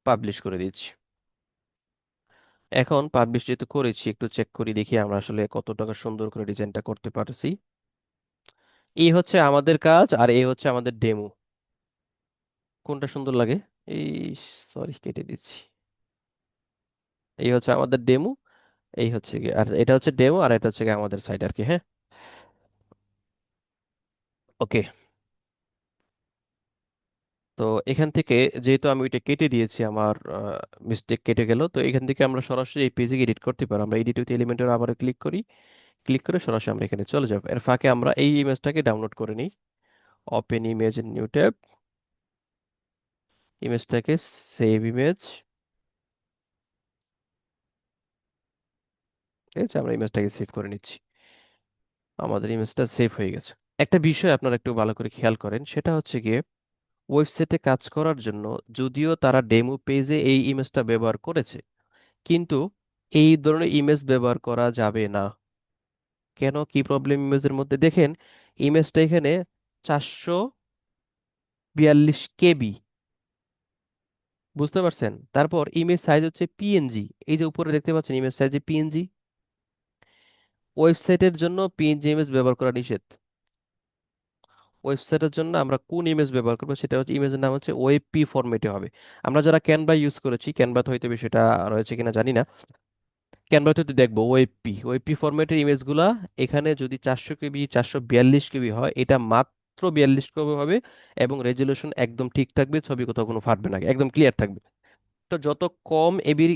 পাবলিশ করে দিচ্ছি। এখন পাবলিশ যেহেতু করেছি, একটু চেক করি দেখি আমরা আসলে কত টাকা সুন্দর করে ডিজাইনটা করতে পারছি। এই হচ্ছে আমাদের কাজ আর এই হচ্ছে আমাদের ডেমো। কোনটা সুন্দর লাগে? এই, সরি কেটে দিচ্ছি। এই হচ্ছে আমাদের ডেমো, এই হচ্ছে কি, আর এটা হচ্ছে ডেমো, আর এটা হচ্ছে কি আমাদের সাইট আর কি। হ্যাঁ, ওকে। তো এখান থেকে যেহেতু আমি ওইটা কেটে দিয়েছি, আমার মিস্টেক কেটে গেল, তো এখান থেকে আমরা সরাসরি এই পেজে এডিট করতে পারি। আমরা এডিট উইথ এলিমেন্টের আবার ক্লিক করি, ক্লিক করে সরাসরি আমরা এখানে চলে যাব। এর ফাঁকে আমরা এই ইমেজটাকে ডাউনলোড করে নিই। Open image in new tab, ইমেজটাকে সেভ ইমেজ, এই যে আমরা ইমেজটাকে সেভ করে নিচ্ছি। আমাদের ইমেজটা সেভ হয়ে গেছে। একটা বিষয় আপনারা একটু ভালো করে খেয়াল করেন, সেটা হচ্ছে গিয়ে ওয়েবসাইটে কাজ করার জন্য যদিও তারা ডেমো পেজে এই ইমেজটা ব্যবহার করেছে, কিন্তু এই ধরনের ইমেজ ব্যবহার করা যাবে না। কেন, কি প্রবলেম ইমেজের মধ্যে দেখেন, ইমেজটা এখানে 442 KB, বুঝতে পারছেন? তারপর ইমেজ সাইজ হচ্ছে পিএনজি, এই যে উপরে দেখতে পাচ্ছেন ইমেজ সাইজে পিএনজি। ওয়েবসাইটের জন্য পিএনজি ইমেজ ব্যবহার করা নিষেধ। ওয়েবসাইটের জন্য আমরা কোন ইমেজ ব্যবহার করবো, সেটা হচ্ছে ইমেজের নাম হচ্ছে ওয়েবপি ফরম্যাটে হবে। আমরা যারা ক্যানভা ইউজ করেছি, ক্যানভাতে হয়তো বিষয়টা রয়েছে কিনা জানি না, ক্যানভাতে তো দেখবো ওয়েবপি, ওয়েবপি ফরম্যাটের ইমেজগুলা এখানে যদি 400 KB 442 KB হয়, এটা মাত্র 42 KB হবে, এবং রেজলিউশন একদম ঠিক থাকবে, ছবি কোথাও কোনো ফাটবে না, একদম ক্লিয়ার থাকবে। তো যত কম এবির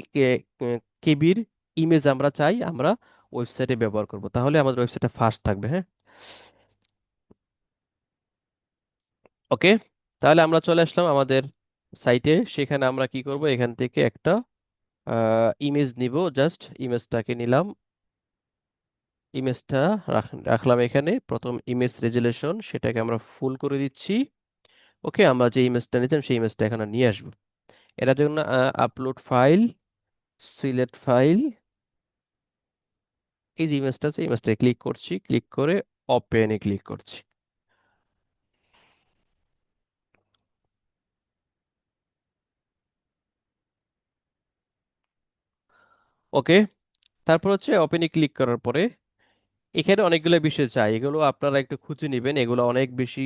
কেবির ইমেজ আমরা চাই, আমরা ওয়েবসাইটে ব্যবহার করব, তাহলে আমাদের ওয়েবসাইটটা ফাস্ট থাকবে। হ্যাঁ, ওকে। তাহলে আমরা চলে আসলাম আমাদের সাইটে। সেখানে আমরা কি করব, এখান থেকে একটা ইমেজ নিব, জাস্ট ইমেজটাকে নিলাম, ইমেজটা রাখলাম এখানে। প্রথম ইমেজ রেজুলেশন সেটাকে আমরা ফুল করে দিচ্ছি। ওকে, আমরা যে ইমেজটা নিতাম সেই ইমেজটা এখানে নিয়ে আসবো। এটার জন্য আপলোড ফাইল, সিলেক্ট ফাইল, এই যে ইমেজটা আছে ইমেজটা ক্লিক করছি, ক্লিক করে ওপেনে ক্লিক করছি। ওকে, তারপর হচ্ছে ওপেনে ক্লিক করার পরে এখানে অনেকগুলো বিষয় চাই, এগুলো আপনারা একটু খুঁজে নেবেন, এগুলো অনেক বেশি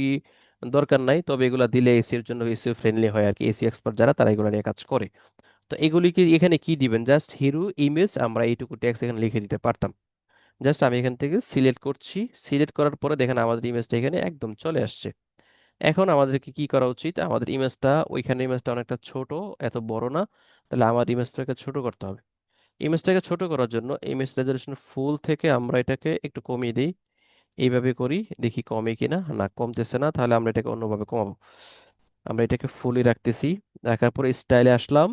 দরকার নাই, তবে এগুলো দিলে এসি এর জন্য এসিও ফ্রেন্ডলি হয় আর কি, এসি এক্সপার্ট যারা তারা এগুলো নিয়ে কাজ করে। তো এগুলি কি এখানে কি দিবেন, জাস্ট হিরো ইমেজ, আমরা এইটুকু টেক্সট এখানে লিখে দিতে পারতাম। জাস্ট আমি এখান থেকে সিলেক্ট করছি, সিলেক্ট করার পরে দেখেন আমাদের ইমেজটা এখানে একদম চলে আসছে। এখন আমাদেরকে কি করা উচিত, আমাদের ইমেজটা, ওইখানে ইমেজটা অনেকটা ছোট, এত বড় না, তাহলে আমার ইমেজটাকে ছোট করতে হবে। ইমেজটাকে ছোট করার জন্য ইমেজ রেজলিউশন ফুল থেকে আমরা এটাকে একটু কমিয়ে দিই। এইভাবে করি, দেখি কমে কিনা, না কমতেছে না, তাহলে আমরা এটাকে অন্যভাবে কমাবো। আমরা এটাকে ফুলই রাখতেছি, রাখার পরে স্টাইলে আসলাম।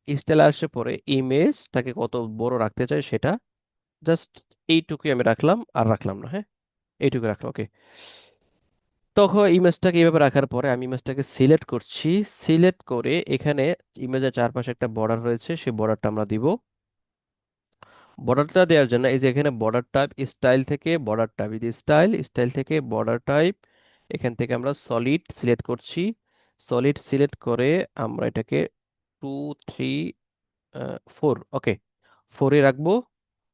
স্টাইলে আসার পরে ইমেজটাকে কত বড় রাখতে চাই সেটা জাস্ট এইটুকুই আমি রাখলাম, আর রাখলাম না। হ্যাঁ, এইটুকু রাখলাম, ওকে। তখন ইমেজটাকে এইভাবে রাখার পরে আমি ইমেজটাকে সিলেক্ট করছি। সিলেক্ট করে এখানে ইমেজের চারপাশে একটা বর্ডার রয়েছে, সেই বর্ডারটা আমরা দিব। বর্ডারটা দেওয়ার জন্য এই যে এখানে বর্ডার টাইপ, স্টাইল থেকে বর্ডার টাইপ, এই যে স্টাইল, স্টাইল থেকে বর্ডার টাইপ, এখান থেকে আমরা সলিড সিলেক্ট করছি। সলিড সিলেক্ট করে আমরা এটাকে 2 3 4, ওকে, 4-এ রাখবো।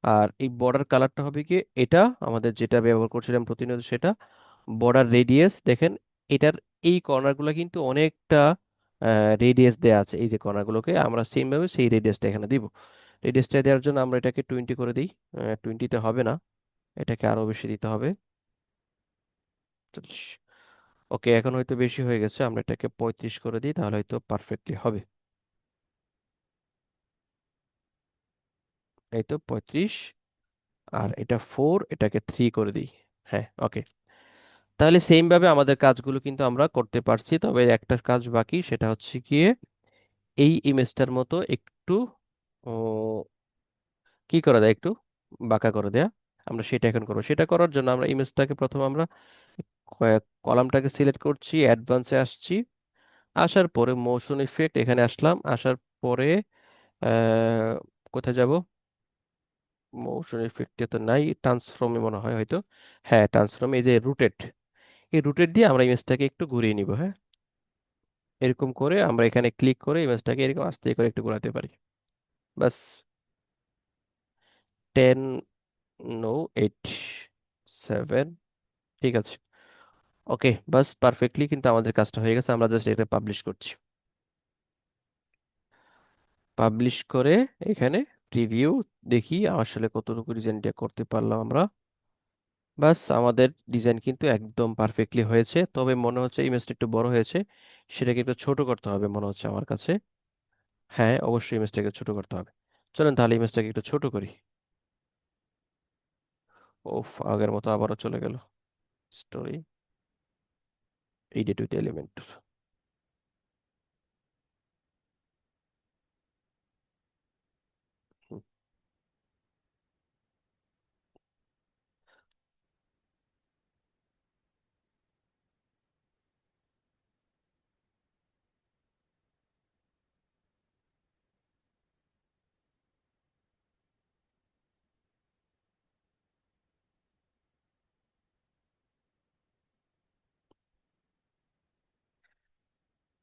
আর এই বর্ডার কালারটা হবে কি, এটা আমাদের যেটা ব্যবহার করছিলাম প্রতিনিয়ত সেটা। বর্ডার রেডিয়াস দেখেন, এটার এই কর্নারগুলো কিন্তু অনেকটা রেডিয়াস দেওয়া আছে, এই যে কর্নারগুলোকে আমরা সেম ভাবে সেই রেডিয়াসটা এখানে দিব। রেডিয়াসটা দেওয়ার জন্য আমরা এটাকে 20 করে দিই। 20-তে হবে না, এটাকে আরো বেশি দিতে হবে, 40। ওকে, এখন হয়তো বেশি হয়ে গেছে, আমরা এটাকে 35 করে দিই, তাহলে হয়তো পারফেক্টলি হবে। এই তো 35। আর এটা 4, এটাকে 3 করে দিই। হ্যাঁ, ওকে। তাহলে সেম ভাবে আমাদের কাজগুলো কিন্তু আমরা করতে পারছি, তবে একটা কাজ বাকি, সেটা হচ্ছে গিয়ে এই ইমেজটার মতো একটু ও, কি করে দেয়, একটু বাঁকা করে দেয়া। আমরা সেটা এখন করবো। সেটা করার জন্য আমরা ইমেজটাকে প্রথম আমরা কলামটাকে সিলেক্ট করছি, অ্যাডভান্সে আসছি। আসার পরে মোশন ইফেক্ট, এখানে আসলাম। আসার পরে আহ, কোথায় যাব, মোশন ইফেক্টে তো নাই, ট্রান্সফর্মে মনে হয় হয়তো। হ্যাঁ, ট্রান্সফর্ম, এই যে রুটেট, এই রুটেট দিয়ে আমরা ইমেজটাকে একটু ঘুরিয়ে নিব। হ্যাঁ, এরকম করে আমরা এখানে ক্লিক করে ইমেজটাকে এরকম আস্তে করে একটু ঘোরাতে পারি। বাস। 10, নো, 8, 7, ঠিক আছে। ওকে, বাস পারফেক্টলি কিন্তু আমাদের কাজটা হয়ে গেছে। আমরা জাস্ট এটা পাবলিশ করছি। পাবলিশ করে এখানে প্রিভিউ দেখি আসলে কতটুকু ডিজাইনটা করতে পারলাম আমরা। বাস, আমাদের ডিজাইন কিন্তু একদম পারফেক্টলি হয়েছে, তবে মনে হচ্ছে ইমেজটা একটু বড় হয়েছে, সেটাকে একটু ছোট করতে হবে মনে হচ্ছে আমার কাছে। হ্যাঁ, অবশ্যই ইমেজটাকে ছোট করতে হবে। চলেন তাহলে ইমেজটাকে একটু ছোট করি। ওফ, আগের মতো আবারও চলে গেল। Story, edit with element.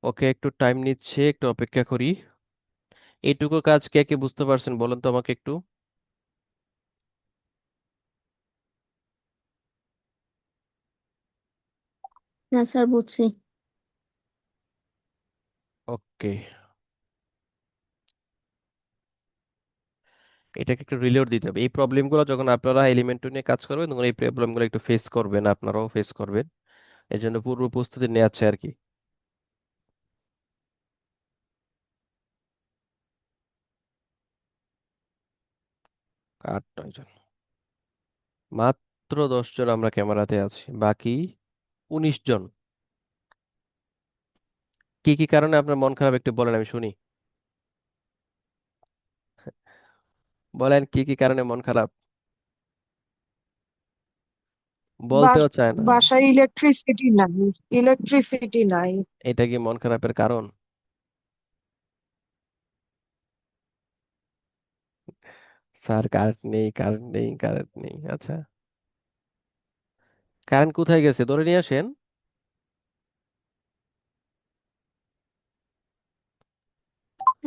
Okay, একটু টাইম নিচ্ছে, একটু অপেক্ষা করি। এইটুকু কাজ কে কে বুঝতে পারছেন বলেন তো আমাকে একটু। হ্যাঁ স্যার, বুঝছি। ওকে, এটাকে একটু রিলোড দিতে হবে। এই প্রবলেমগুলো যখন আপনারা এলিমেন্ট নিয়ে কাজ করবেন তখন এই প্রবলেমগুলো একটু ফেস করবেন, আপনারাও ফেস করবেন। এই জন্য পূর্ব প্রস্তুতি নেওয়া আছে আর কি। আট 9 জন, মাত্র 10 জন আমরা ক্যামেরাতে আছি, বাকি 19 জন। কি কি কারণে আপনার মন খারাপ একটু বলেন, আমি শুনি। বলেন কি কি কারণে মন খারাপ, বলতেও চায় না। বাসায় ইলেকট্রিসিটি নাই, ইলেকট্রিসিটি নাই। এটা কি মন খারাপের কারণ? স্যার, কারেন্ট নেই, কারেন্ট নেই, কারেন্ট নেই, আচ্ছা। কারেন্ট কোথায় গেছে, ধরে নিয়ে আসেন।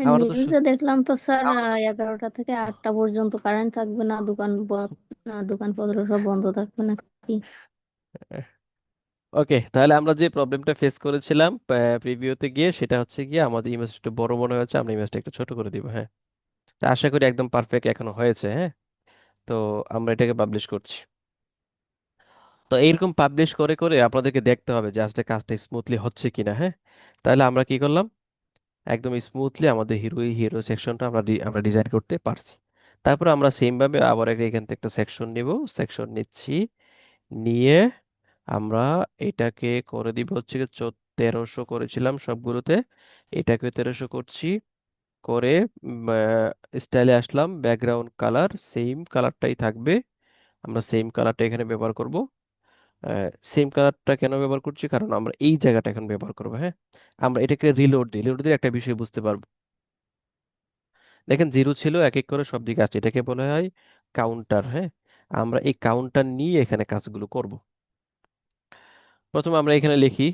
আমারও তো নিউজে দেখলাম তো স্যার, 11টা থেকে 8টা পর্যন্ত কারেন্ট থাকবে না, দোকান পত্র সব বন্ধ থাকবে নাকি? ওকে, তাহলে আমরা যে প্রবলেমটা ফেস করেছিলাম প্রিভিউতে গিয়ে, সেটা হচ্ছে গিয়ে আমাদের ইমেজটা একটু বড় মনে হয়েছে, আমরা ইমেজটা একটু ছোট করে দিব। হ্যাঁ, তো আশা করি একদম পারফেক্ট এখনো হয়েছে। হ্যাঁ, তো আমরা এটাকে পাবলিশ করছি। তো এইরকম পাবলিশ করে করে আপনাদেরকে দেখতে হবে যে আসলে কাজটা স্মুথলি হচ্ছে কিনা। হ্যাঁ, তাহলে আমরা কি করলাম, একদম স্মুথলি আমাদের হিরো সেকশনটা আমরা ডিজাইন করতে পারছি। তারপর আমরা সেম ভাবে আবার এখান থেকে একটা সেকশন নিব, সেকশন নিচ্ছি, নিয়ে আমরা এটাকে করে দিব হচ্ছে গিয়ে 1300 করেছিলাম সবগুলোতে, এটাকে 1300 করছি। করে স্টাইলে আসলাম, ব্যাকগ্রাউন্ড কালার সেম কালারটাই থাকবে, আমরা সেম কালারটা এখানে ব্যবহার করব। সেম কালারটা কেন ব্যবহার করছি, কারণ আমরা এই জায়গাটা এখন ব্যবহার করবো। হ্যাঁ, আমরা এটাকে রিলোড দিলে একটা বিষয় বুঝতে পারবো। দেখেন জিরো ছিল, এক এক করে সব দিকে আছে, এটাকে বলা হয় কাউন্টার। হ্যাঁ, আমরা এই কাউন্টার নিয়ে এখানে কাজগুলো করব। প্রথমে আমরা এখানে লিখি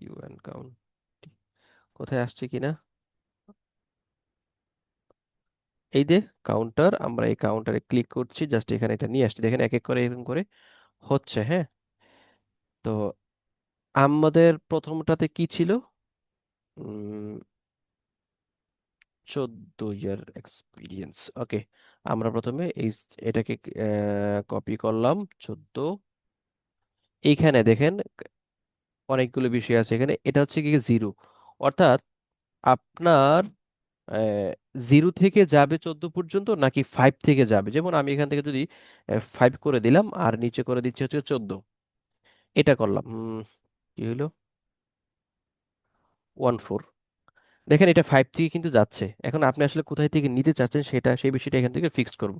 ইউ এন্ড কাউন্ট, কোথায় আসছে কিনা, এই যে কাউন্টার, আমরা এই কাউন্টারে ক্লিক করছি, জাস্ট এখানে এটা নিয়ে আসছি। দেখেন এক এক করে এরকম করে হচ্ছে। হ্যাঁ, তো আমাদের প্রথমটাতে কি ছিল, 14 ইয়ার এক্সপিরিয়েন্স। ওকে, আমরা প্রথমে এটাকে কপি করলাম 14। এইখানে দেখেন অনেকগুলো বিষয় আছে এখানে, এটা হচ্ছে কি জিরো, অর্থাৎ আপনার জিরো থেকে যাবে 14 পর্যন্ত নাকি 5 থেকে যাবে। যেমন আমি এখান থেকে যদি 5 করে দিলাম আর নিচে করে দিচ্ছি হচ্ছে 14, এটা করলাম। কি হলো, 14। দেখেন এটা 5 থেকে কিন্তু যাচ্ছে। এখন আপনি আসলে কোথায় থেকে নিতে চাচ্ছেন সেটা, সেই বিষয়টা এখান থেকে ফিক্সড করব।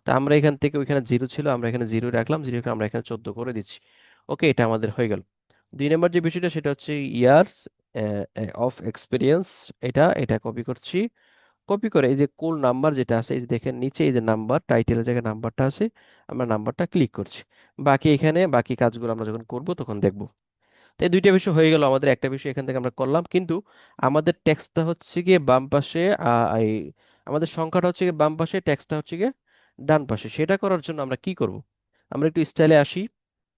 তো আমরা এখান থেকে, ওইখানে জিরো ছিল, আমরা এখানে জিরো রাখলাম, জিরো রেখে আমরা এখানে 14 করে দিচ্ছি। ওকে, এটা আমাদের হয়ে গেল। 2 নম্বর যে বিষয়টা সেটা হচ্ছে ইয়ার্স অফ এক্সপিরিয়েন্স। এটা কপি করছি, কপি করে এই যে কোল নাম্বার যেটা আছে, এই যে দেখেন নিচে এই যে নাম্বার, টাইটেলের জায়গায় নাম্বারটা আছে, আমরা নাম্বারটা ক্লিক করছি। বাকি এখানে বাকি কাজগুলো আমরা যখন করব তখন দেখব। তো এই দুইটা বিষয় হয়ে গেল আমাদের, একটা বিষয় এখান থেকে আমরা করলাম, কিন্তু আমাদের টেক্সটটা হচ্ছে গিয়ে বাম পাশে, এই আমাদের সংখ্যাটা হচ্ছে গিয়ে বাম পাশে, টেক্সটটা হচ্ছে গিয়ে ডান পাশে। সেটা করার জন্য আমরা কি করব, আমরা একটু স্টাইলে আসি।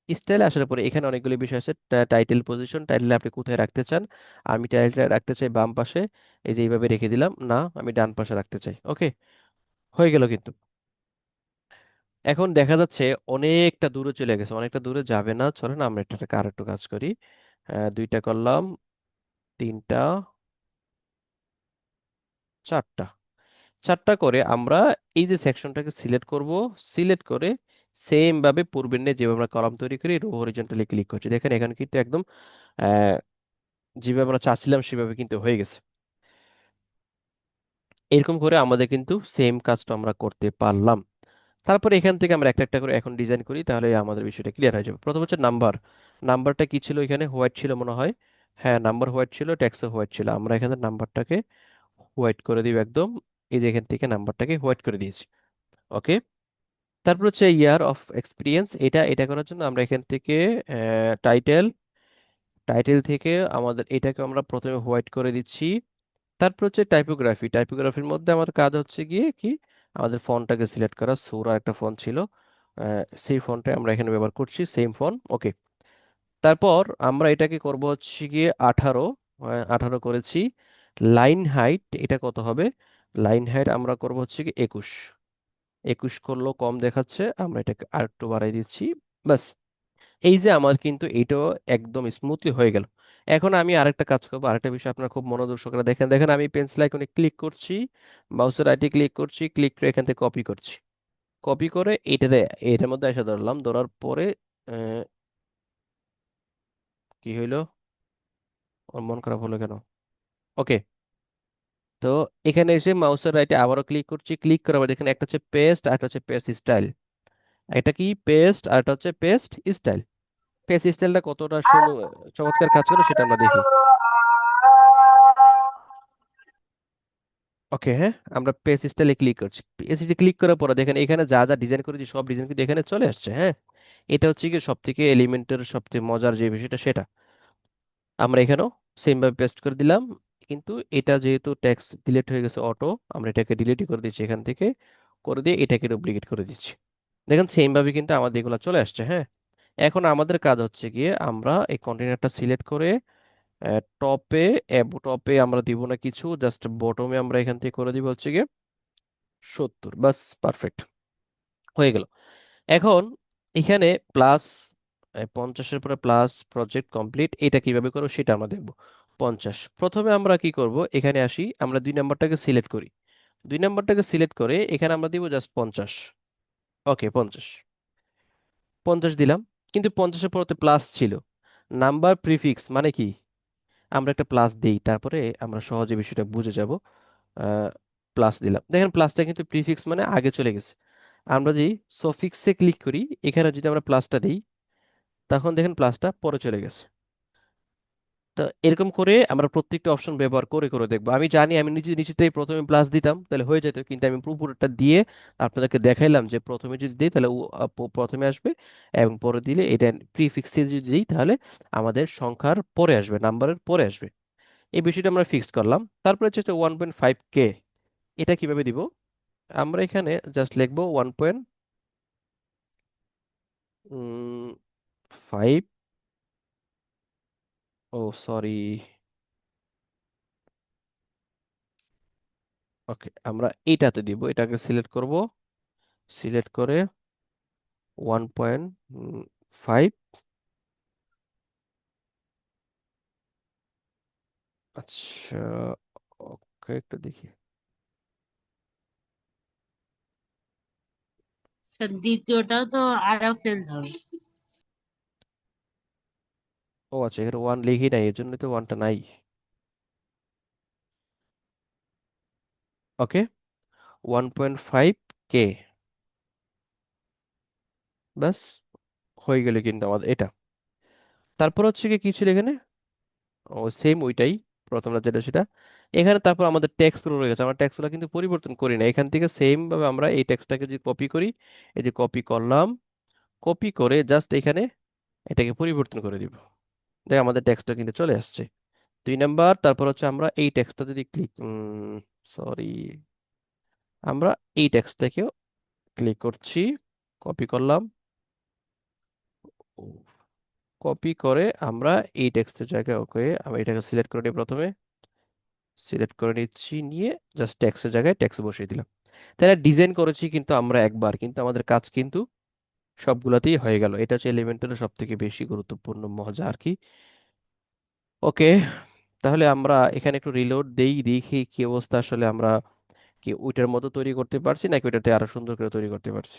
স্টাইলে আসার পরে এখানে অনেকগুলো বিষয় আছে, টাইটেল পজিশন, টাইটেল আপনি কোথায় রাখতে চান। আমি টাইটেলটা রাখতে চাই বাম পাশে, এই যে এইভাবে রেখে দিলাম, না আমি ডান পাশে রাখতে চাই। ওকে, হয়ে গেল কিন্তু। এখন দেখা যাচ্ছে অনেকটা দূরে চলে গেছে, অনেকটা দূরে যাবে না, চলেন আমরা এটাকে আরেকটু কাজ করি। দুইটা করলাম, তিনটা, চারটা, চারটা করে আমরা এই যে সেকশনটাকে সিলেক্ট করব। সিলেক্ট করে সেম ভাবে পূর্বের ন্যায় যেভাবে আমরা কলাম তৈরি করি, রো হরিজন্টালি ক্লিক করছি। দেখেন এখানে কিন্তু একদম আহ, যেভাবে আমরা চাচ্ছিলাম সেভাবে কিন্তু হয়ে গেছে। এরকম করে আমাদের কিন্তু সেম কাজটা আমরা করতে পারলাম। তারপরে এখান থেকে আমরা একটা একটা করে এখন ডিজাইন করি, তাহলে আমাদের বিষয়টা ক্লিয়ার হয়ে যাবে। প্রথম হচ্ছে নাম্বার। নাম্বারটা কি ছিল, এখানে হোয়াইট ছিল মনে হয়। হ্যাঁ, নাম্বার হোয়াইট ছিল, ট্যাক্সও হোয়াইট ছিল। আমরা এখানে নাম্বারটাকে হোয়াইট করে দিব একদম। এই যে এখান থেকে নাম্বারটাকে হোয়াইট করে দিয়েছি। ওকে, তারপর হচ্ছে ইয়ার অফ এক্সপিরিয়েন্স। এটা করার জন্য আমরা এখান থেকে টাইটেল, টাইটেল থেকে আমাদের এটাকে আমরা প্রথমে হোয়াইট করে দিচ্ছি। তারপর হচ্ছে টাইপোগ্রাফি। টাইপোগ্রাফির মধ্যে আমার কাজ হচ্ছে গিয়ে কি, আমাদের ফন্টটাকে সিলেক্ট করা। সৌরা একটা ফন্ট ছিল, সেই ফন্টে আমরা এখানে ব্যবহার করছি, সেম ফন্ট। ওকে, তারপর আমরা এটাকে করব হচ্ছে গিয়ে 18, 18 করেছি। লাইন হাইট এটা কত হবে, লাইন হাইট আমরা করব হচ্ছে কি 21। 21 করলেও কম দেখাচ্ছে, আমরা এটাকে আরেকটু বাড়াই দিচ্ছি। বাস, এই যে আমার কিন্তু এইটাও একদম স্মুথলি হয়ে গেল। এখন আমি আরেকটা কাজ করবো, আরেকটা বিষয় আপনার খুব মনোযোগ সহকারে দেখেন। দেখেন আমি পেন্সিল আইকনে ক্লিক করছি, মাউসের রাইটে ক্লিক করছি, ক্লিক করে এখান থেকে কপি করছি। কপি করে এটাতে, এটার মধ্যে এসে ধরলাম, ধরার পরে আহ, কি হইলো, ওর মন খারাপ হলো কেন। ওকে, তো এখানে এসে মাউসের রাইটে আবারও ক্লিক করছি, ক্লিক করার পর দেখেন একটা হচ্ছে পেস্ট আর একটা হচ্ছে পেস্ট স্টাইল। এটা কি পেস্ট আর একটা হচ্ছে পেস্ট স্টাইল। পেস্ট স্টাইলটা কতটা চমৎকার কাজ করে সেটা আমরা দেখি। ওকে, হ্যাঁ, আমরা পেজ স্টাইলে ক্লিক করছি। পেজ ক্লিক করার পরে দেখেন এখানে যা যা ডিজাইন করেছি সব ডিজাইন কিন্তু এখানে চলে আসছে। হ্যাঁ, এটা হচ্ছে কি সব থেকে এলিমেন্টের সবথেকে মজার যে বিষয়টা সেটা, আমরা এখানেও সেম ভাবে পেস্ট করে দিলাম। কিন্তু এটা যেহেতু টেক্সট ডিলিট হয়ে গেছে অটো, আমরা এটাকে ডিলিটই করে দিচ্ছি এখান থেকে, করে দিয়ে এটাকে ডুপ্লিকেট করে দিচ্ছি। দেখেন সেম ভাবে কিন্তু আমাদের এগুলো চলে আসছে। হ্যাঁ, এখন আমাদের কাজ হচ্ছে গিয়ে আমরা এই কন্টেনারটা সিলেক্ট করে টপে, টপে আমরা দিব না কিছু, জাস্ট বটমে আমরা এখান থেকে করে দিব হচ্ছে গিয়ে 70। বাস, পারফেক্ট হয়ে গেল। এখন এখানে প্লাস, 50-এর পরে প্লাস, প্রজেক্ট কমপ্লিট, এটা কিভাবে করবো সেটা আমরা দেখবো। 50, প্রথমে আমরা কি করব, এখানে আসি, আমরা 2 নম্বরটাকে সিলেক্ট করি। 2 নম্বরটাকে সিলেক্ট করে এখানে আমরা দিব জাস্ট 50। ওকে, 50, 50 দিলাম। কিন্তু 50-এর পরে প্লাস ছিল, নাম্বার প্রিফিক্স মানে কি, আমরা একটা প্লাস দেই, তারপরে আমরা সহজে বিষয়টা বুঝে যাব। প্লাস দিলাম, দেখেন প্লাসটা কিন্তু প্রিফিক্স মানে আগে চলে গেছে। আমরা যদি সফিক্সে ক্লিক করি, এখানে যদি আমরা প্লাসটা দিই, তখন দেখেন প্লাসটা পরে চলে গেছে। তো এরকম করে আমরা প্রত্যেকটা অপশন ব্যবহার করে করে দেখবো। আমি জানি আমি নিজে নিচেতেই প্রথমে প্লাস দিতাম তাহলে হয়ে যেত, কিন্তু আমি পুরোপুরিটা দিয়ে আপনাদেরকে দেখাইলাম যে প্রথমে যদি দিই তাহলে প্রথমে আসবে, এবং পরে দিলে এটা প্রিফিক্সে যদি দিই তাহলে আমাদের সংখ্যার পরে আসবে, নাম্বারের পরে আসবে। এই বিষয়টা আমরা ফিক্স করলাম। তারপরে হচ্ছে 1.5K, এটা কিভাবে দিব? আমরা এখানে জাস্ট লিখবো 1.5, ও সরি, ওকে আমরা এইটাতে দিব, এটাকে সিলেক্ট করব, সিলেক্ট করে 1.5, আচ্ছা ওকে একটু দেখি। স্যার দ্বিতীয়টাও তো আরো ফেল হবে। ও আচ্ছা, এখানে ওয়ান লিখি নাই, এর জন্য তো ওয়ানটা নাই। ওকে, 1.5K, ব্যাস হয়ে গেলে কিন্তু আমাদের এটা। তারপর হচ্ছে কি কি ছিল এখানে? ও সেম ওইটাই, প্রথমটা যেটা সেটা। এখানে তারপর আমাদের টেক্সট গুলো রয়ে গেছে, আমরা টেক্সট গুলো কিন্তু পরিবর্তন করি না, এখান থেকে সেম ভাবে আমরা এই টেক্সটটাকে যদি কপি করি, এই যে কপি করলাম, কপি করে জাস্ট এখানে এটাকে পরিবর্তন করে দিব, দেখ আমাদের টেক্সটটা কিন্তু চলে আসছে। 2 নাম্বার, তারপর হচ্ছে আমরা এই টেক্সটটা যদি ক্লিক, সরি, আমরা এই টেক্সটটাকেও ক্লিক করছি, কপি করলাম, কপি করে আমরা এই টেক্সটের জায়গায়, ওকে আমরা এটাকে সিলেক্ট করে নিই, প্রথমে সিলেক্ট করে নিচ্ছি, নিয়ে জাস্ট টেক্সটের জায়গায় টেক্সট বসিয়ে দিলাম। তাহলে ডিজাইন করেছি কিন্তু আমরা একবার, কিন্তু আমাদের কাজ কিন্তু সবগুলাতেই হয়ে গেল। এটা হচ্ছে এলিমেন্টারের সব থেকে বেশি গুরুত্বপূর্ণ মজা আর কি। ওকে, তাহলে আমরা এখানে একটু রিলোড দেই, দেখি কি অবস্থা, আসলে আমরা কি ওইটার মতো তৈরি করতে পারছি নাকি ওইটাতে আরো সুন্দর করে তৈরি করতে পারছি।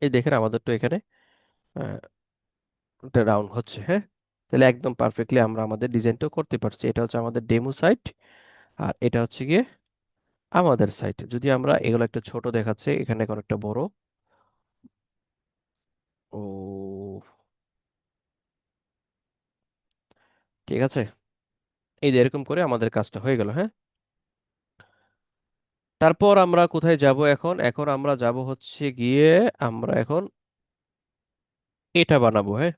এই দেখেন আমাদের তো এখানে এটা রাউন্ড হচ্ছে, হ্যাঁ। তাহলে একদম পারফেক্টলি আমরা আমাদের ডিজাইনটাও করতে পারছি। এটা হচ্ছে আমাদের ডেমো সাইট, আর এটা হচ্ছে গিয়ে আমাদের সাইট। যদি আমরা এগুলো একটা ছোট দেখাচ্ছে, এখানে এখন একটা বড়, ও ঠিক আছে, এই যে এরকম করে আমাদের কাজটা হয়ে গেল, হ্যাঁ। তারপর আমরা কোথায় যাব এখন? এখন আমরা যাব হচ্ছে গিয়ে, আমরা এখন এটা বানাবো, হ্যাঁ।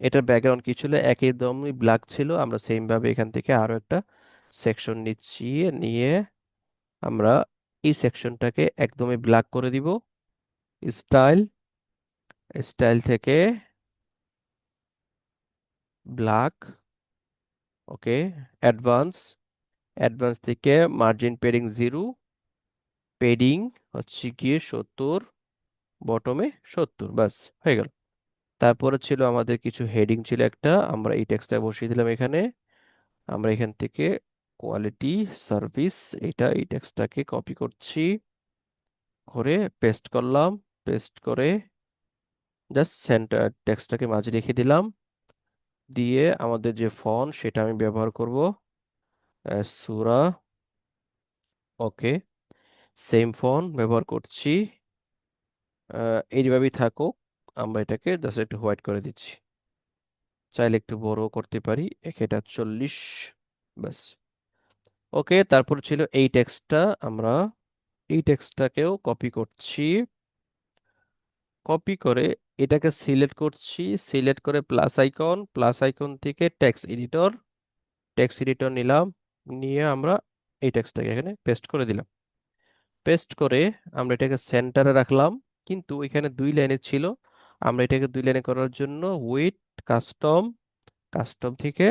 এটার ব্যাকগ্রাউন্ড কি ছিল? একদমই ব্ল্যাক ছিল, আমরা সেম ভাবে এখান থেকে আরো একটা সেকশন নিচ্ছি, নিয়ে আমরা এই সেকশনটাকে একদমই ব্ল্যাক করে দিব। স্টাইল, স্টাইল থেকে ব্ল্যাক, ওকে, অ্যাডভান্স, অ্যাডভান্স থেকে মার্জিন পেডিং 0, পেডিং হচ্ছে গিয়ে 70, বটমে 70, বাস হয়ে গেল। তারপরে ছিল আমাদের কিছু হেডিং ছিল একটা, আমরা এই টেক্সটটা বসিয়ে দিলাম এখানে। আমরা এখান থেকে কোয়ালিটি সার্ভিস, এটা এই টেক্সটটাকে কপি করছি, করে পেস্ট করলাম, পেস্ট করে জাস্ট সেন্টার টেক্সটটাকে মাঝে রেখে দিলাম, দিয়ে আমাদের যে ফন্ট সেটা আমি ব্যবহার করব সুরা, ওকে, সেম ফন্ট ব্যবহার করছি, এইভাবেই থাকুক। আমরা এটাকে জাস্ট একটু হোয়াইট করে দিচ্ছি, চাইলে একটু বড় করতে পারি, এটা 40, ব্যাস ওকে। তারপর ছিল এই টেক্সটটা, আমরা এই টেক্সটটাকেও কপি করছি, কপি করে এটাকে সিলেক্ট করছি, সিলেক্ট করে প্লাস আইকন, প্লাস আইকন থেকে টেক্সট এডিটর, টেক্সট এডিটর নিলাম, নিয়ে আমরা এই টেক্সটটাকে এখানে পেস্ট করে দিলাম। পেস্ট করে আমরা এটাকে সেন্টারে রাখলাম, কিন্তু এখানে 2 লাইনে ছিল, আমরা এটাকে 2 লাইনে করার জন্য উইথ কাস্টম, কাস্টম থেকে